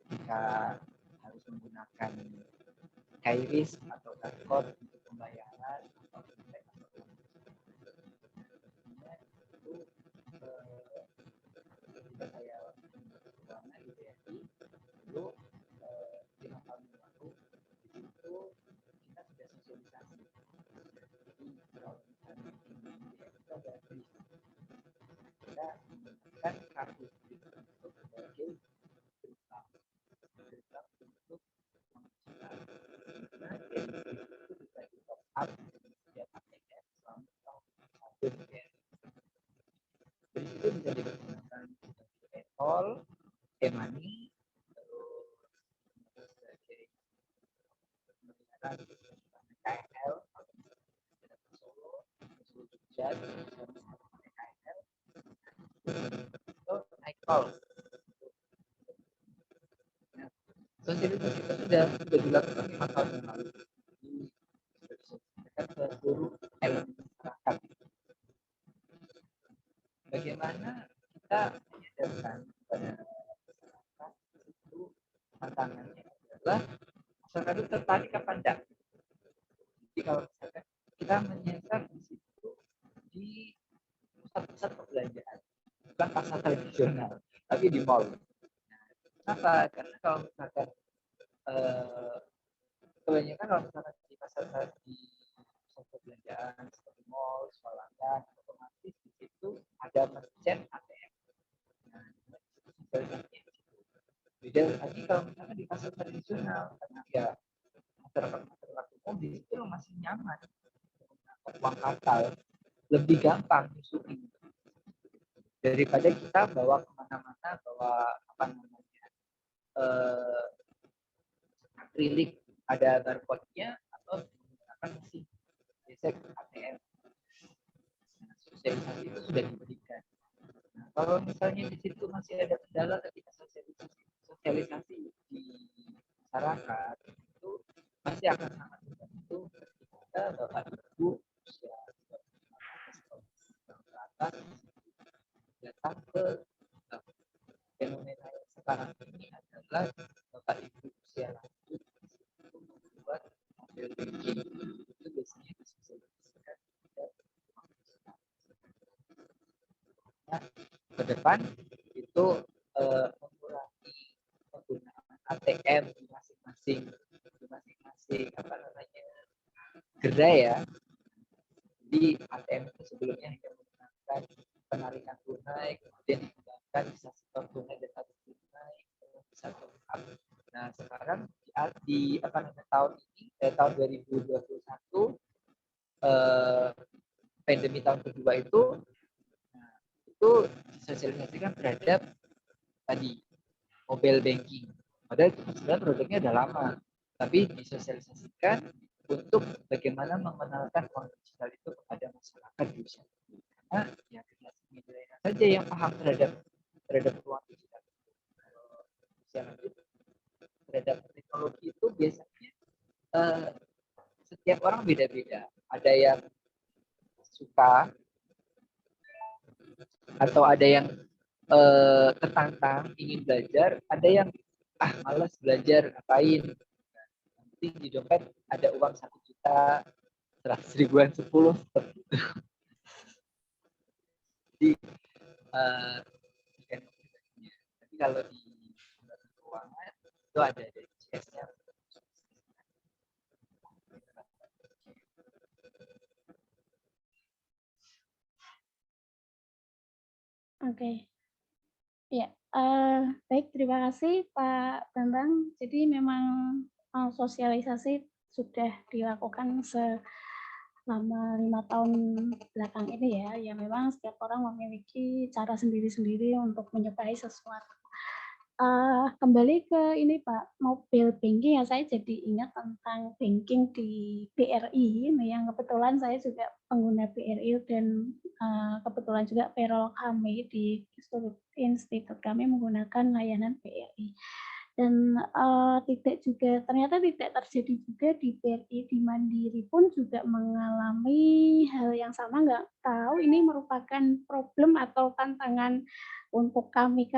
E: Jika harus menggunakan KRIS atau barcode untuk pembayaran atau itu tidak saya keuangan gitu ya. Dulu 5 tahun yang lalu di situ kita sudah sosialisasi. Jadi kalau misalnya kita ada KRIS, kita menggunakan kartu kredit untuk sebagai berita untuk mengucapkan. Nah, jadi itu bisa di top up setiap ATM selama tahun 1 ya. Dari situ bisa digunakan sebagai e-tol, e-money, terus sebagai pembayaran KRL atau Solo, Jogja, KRL, itu naik tol. Nah, sosialisasi itu sudah dilakukan 5 tahun yang lalu. Disosialisasikan ke seluruh elemen masyarakat. Bagaimana kita menyadarkan kepada masyarakat itu tantangannya adalah masyarakat itu tertarik apa enggak. Jadi kalau misalkan kita menyasar di situ di pusat-pusat perbelanjaan, bukan pasar tradisional, tapi di mall. Kenapa? Karena kalau misalkan kebanyakan kalau misalkan di pasar di pusat perbelanjaan seperti mall, swalayan, otomatis di situ ada merchant ATM. Nah, beda lagi kalau misalnya di pasar tradisional, karena ya masyarakat umum di situ masih nyaman menggunakan uang kartal, lebih gampang nyusuin daripada kita bawa kemana-mana, bawa apa namanya akrilik ada barcode-nya atau menggunakan mesin gesek ATM. Nah, sosialisasi itu sudah diberikan. Nah, kalau misalnya di situ masih ada kendala ketika sosialisasi di masyarakat, itu masih akan sangat membantu ketika Bapak Ibu usia tahun ke atas datang ke fenomena yang sekarang ini adalah Bapak Ibu usia lanjut membuat mobil banking. Itu biasanya disosialisasikan nah, ke depan itu mengurangi penggunaan ATM di masing-masing apa namanya gerai ya. Jadi ATM itu sebelumnya hanya menggunakan penarikan tunai, kemudian dikembangkan bisa setor tunai dan kartu tunai, bisa top up. Nah sekarang di apa namanya tahun ini tahun 2021 pandemi tahun kedua itu disosialisasikan terhadap tadi mobile banking. Padahal sebenarnya produknya udah lama, tapi disosialisasikan untuk bagaimana mengenalkan uang digital itu kepada masyarakat di usia ini. Karena ya generasi milenial saja yang paham terhadap uang digital. Usia lanjut terhadap teknologi itu biasanya setiap orang beda-beda. Ada yang suka atau ada yang tertantang ingin belajar, ada yang malas belajar ngapain. Nanti di dompet ada uang 1 juta, 100 ribuan 10 seperti itu. Jadi tapi kalau di keuangan itu ada CS-nya.
A: Oke. Ya, baik, terima kasih Pak Bambang. Jadi memang sosialisasi sudah dilakukan selama 5 tahun belakang ini ya. Ya memang setiap orang memiliki cara sendiri-sendiri untuk menyukai sesuatu. Kembali ke ini Pak, mobile banking ya, saya jadi ingat tentang banking di BRI, nah yang kebetulan saya juga pengguna BRI dan kebetulan juga payroll kami di institut kami menggunakan layanan BRI. Dan ternyata tidak terjadi juga di BRI, di Mandiri pun juga mengalami hal yang sama, nggak tahu ini merupakan problem atau tantangan untuk kami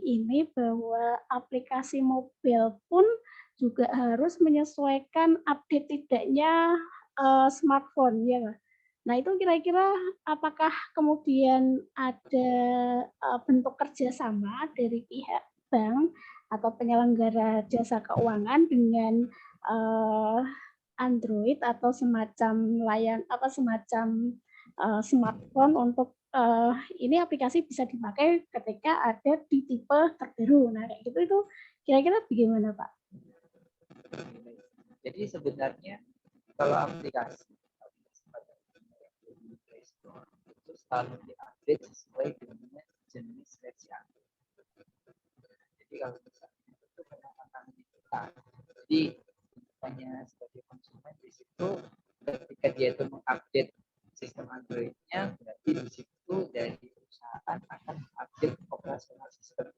A: ini bahwa aplikasi mobil pun juga harus menyesuaikan update tidaknya smartphone, ya nggak? Nah itu kira-kira apakah kemudian ada bentuk kerjasama dari pihak bank atau penyelenggara jasa keuangan dengan Android atau semacam smartphone untuk ini aplikasi bisa dipakai ketika ada di tipe terbaru. Nah, kayak gitu itu kira-kira bagaimana, Pak?
E: Jadi sebenarnya kalau aplikasi itu selalu diupdate sesuai dengan jenis versi Android. Jadi kalau misalnya itu pendapatan kita, jadi hanya sebagai konsumen di situ ketika dia itu mengupdate sistem Android-nya, berarti di situ dari perusahaan akan mengupdate operasional sistem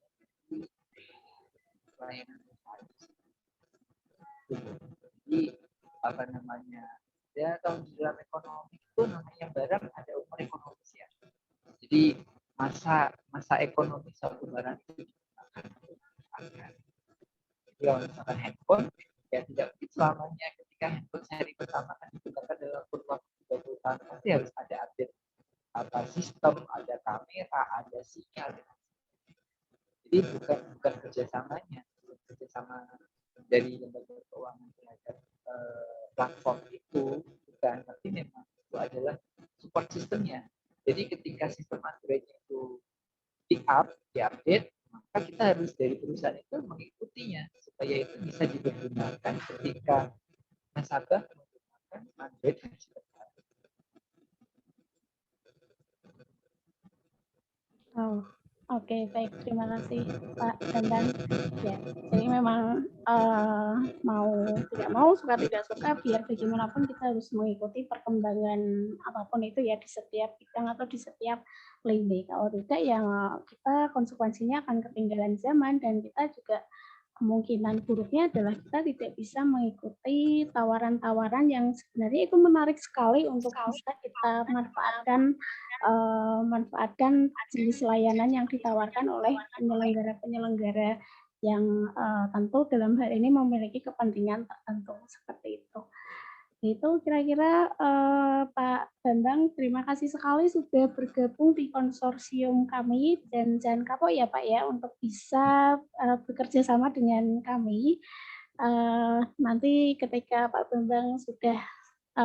E: layanan perusahaan. Jadi apa namanya? Ya kalau di dalam ekonomi itu namanya barang ada umur ekonomis ya. Jadi masa ekonomi suatu barang itu akan. Jadi kalau misalkan handphone ya tidak selamanya ketika handphone seri pertama kan digunakan dalam kurun waktu 30 tahun pasti harus ada update apa sistem, ada kamera, ada sinyal. Jadi bukan kerjasamanya, kerjasama dari lembaga keuangan terhadap platform itu bukan, tapi memang itu adalah support sistemnya. Jadi ketika sistem Android itu diupdate, maka kita harus dari perusahaan itu mengikutinya supaya itu bisa dipergunakan ketika nasabah menggunakan Android versi terbaru.
A: Oh, oke, baik, terima kasih Pak Bambang. Ya, jadi memang mau tidak mau, suka tidak suka, biar bagaimanapun kita harus mengikuti perkembangan apapun itu ya di setiap bidang atau di setiap lini. Kalau tidak, ya kita konsekuensinya akan ketinggalan zaman dan kita juga kemungkinan buruknya adalah kita tidak bisa mengikuti tawaran-tawaran yang sebenarnya itu menarik sekali untuk bisa kita manfaatkan jenis layanan yang ditawarkan oleh penyelenggara-penyelenggara yang tentu dalam hal ini memiliki kepentingan tertentu seperti itu. Itu kira-kira Pak Bambang, terima kasih sekali sudah bergabung di konsorsium kami dan jangan kapok ya Pak ya untuk bisa bekerja sama dengan kami. Nanti ketika Pak Bambang sudah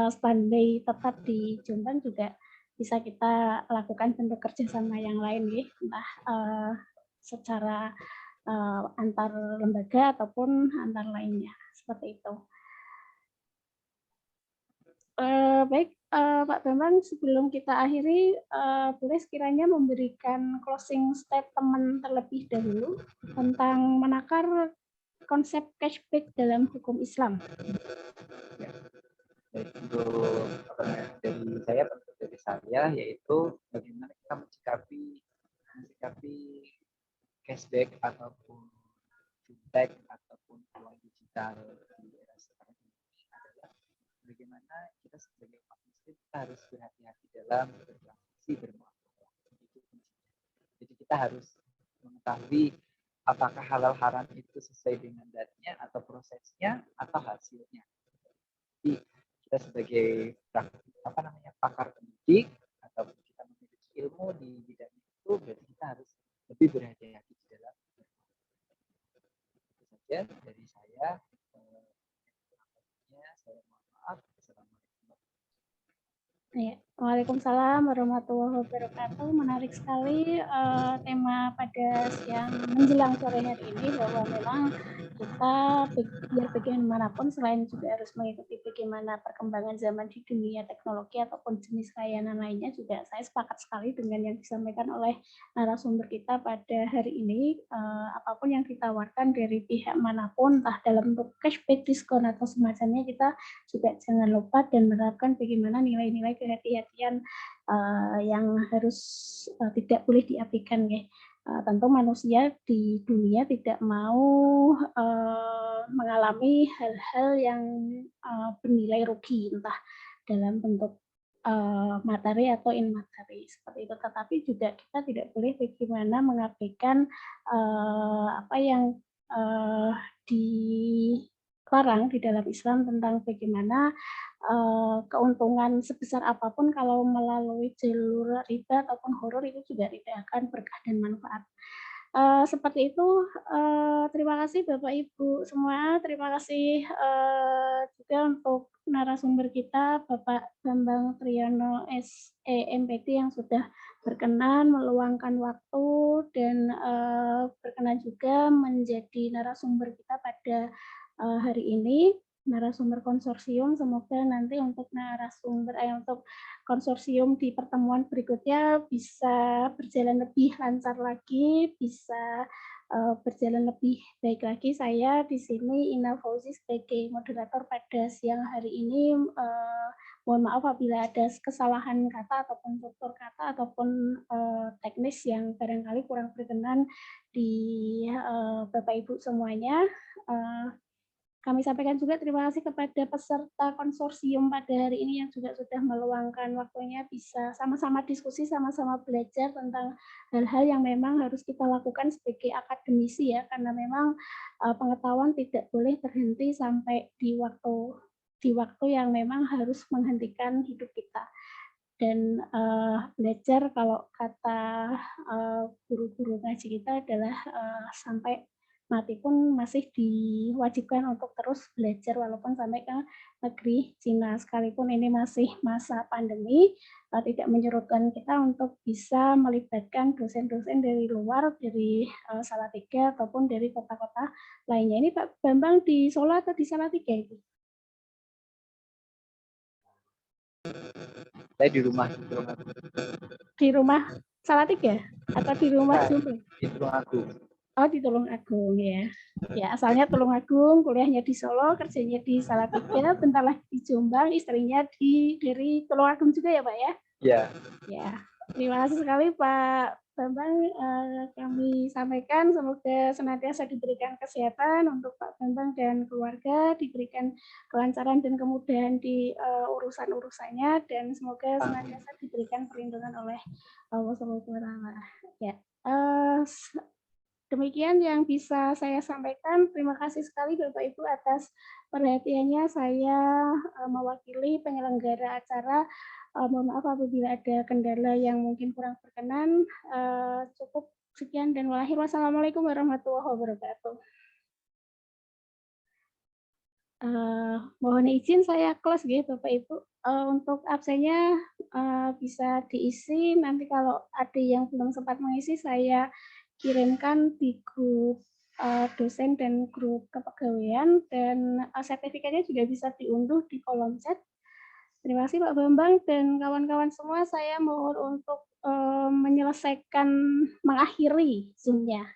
A: standby tetap di Jombang juga bisa kita lakukan bentuk kerjasama yang lain ya, entah secara antar lembaga ataupun antar lainnya seperti itu. Baik, Pak Bambang, sebelum kita akhiri, boleh sekiranya memberikan closing statement terlebih dahulu tentang menakar konsep cashback dalam hukum Islam.
E: Ya. Untuk dari saya yaitu bagaimana kita mencikapi cashback ataupun fintech ataupun uang digital di era sekarang ini adalah bagaimana kita sebagai umat muslim kita harus berhati-hati dalam bertransaksi bermuamalah. Jadi kita harus mengetahui apakah halal haram itu sesuai dengan datanya atau prosesnya atau hasilnya. Jadi kita sebagai pakar pendidik atau kita memiliki ilmu di bidang itu, berarti kita harus lebih berhati-hati di dalam itu saja dari saya. Saya mohon maaf. Assalamualaikum.
A: Ya, Waalaikumsalam warahmatullahi wabarakatuh. Menarik sekali tema pada siang menjelang sore hari ini, bahwa memang kita biar bagaimanapun selain juga harus mengikuti bagaimana perkembangan zaman di dunia teknologi ataupun jenis layanan lainnya, juga saya sepakat sekali dengan yang disampaikan oleh narasumber kita pada hari ini. Apapun yang ditawarkan dari pihak manapun, entah dalam bentuk cashback, diskon atau semacamnya, kita juga jangan lupa dan menerapkan bagaimana nilai-nilai kehati-hatian yang harus tidak boleh diabaikan, ya. Tentu manusia di dunia tidak mau mengalami hal-hal yang bernilai rugi, entah dalam bentuk materi atau imateri seperti itu. Tetapi juga kita tidak boleh bagaimana mengabaikan apa yang dilarang di dalam Islam tentang bagaimana keuntungan sebesar apapun kalau melalui jalur riba ataupun horor itu juga tidak akan berkah dan manfaat. Seperti itu. Terima kasih Bapak Ibu semua. Terima kasih juga untuk narasumber kita Bapak Bambang Triyono SEMPD yang sudah berkenan meluangkan waktu dan berkenan juga menjadi narasumber kita pada hari ini, narasumber konsorsium. Semoga nanti untuk untuk konsorsium di pertemuan berikutnya bisa berjalan lebih lancar lagi, bisa berjalan lebih baik lagi. Saya di sini Ina Fauzi sebagai moderator pada siang hari ini. Mohon maaf apabila ada kesalahan kata ataupun tutur kata ataupun teknis yang barangkali kurang berkenan di Bapak Ibu semuanya. Kami sampaikan juga terima kasih kepada peserta konsorsium pada hari ini yang juga sudah meluangkan waktunya, bisa sama-sama diskusi, sama-sama belajar tentang hal-hal yang memang harus kita lakukan sebagai akademisi, ya, karena memang pengetahuan tidak boleh berhenti sampai di waktu yang memang harus menghentikan hidup kita. Dan belajar, kalau kata guru-guru ngaji kita, adalah sampai mati pun masih diwajibkan untuk terus belajar walaupun sampai ke negeri Cina, sekalipun ini masih masa pandemi, tidak menyurutkan kita untuk bisa melibatkan dosen-dosen dari luar, dari Salatiga ataupun dari kota-kota lainnya. Ini Pak Bambang di Solo atau di Salatiga itu?
E: Saya di rumah.
A: Di rumah Salatiga atau di rumah Solo?
E: Di Tulungagung.
A: Oh, di Tulungagung, ya. Ya, asalnya Tulungagung, kuliahnya di Solo, kerjanya di Salatiga, bentar lagi di Jombang, istrinya dari Tulungagung juga, ya Pak, ya?
E: Ya.
A: Ya, terima kasih sekali Pak Bambang. Kami sampaikan semoga senantiasa diberikan kesehatan untuk Pak Bambang dan keluarga, diberikan kelancaran dan kemudahan di urusan-urusannya, dan semoga senantiasa diberikan perlindungan oleh Allah SWT. Ya. Demikian yang bisa saya sampaikan. Terima kasih sekali Bapak Ibu atas perhatiannya. Saya mewakili penyelenggara acara. Mohon maaf apabila ada kendala yang mungkin kurang berkenan. Cukup sekian dan wassalamualaikum warahmatullahi wabarakatuh. Mohon izin saya close gitu Bapak Ibu. Untuk absennya bisa diisi. Nanti kalau ada yang belum sempat mengisi, saya kirimkan di grup dosen dan grup kepegawaian, dan sertifikatnya juga bisa diunduh di kolom chat. Terima kasih Pak Bambang dan kawan-kawan semua. Saya mohon untuk mengakhiri Zoom-nya.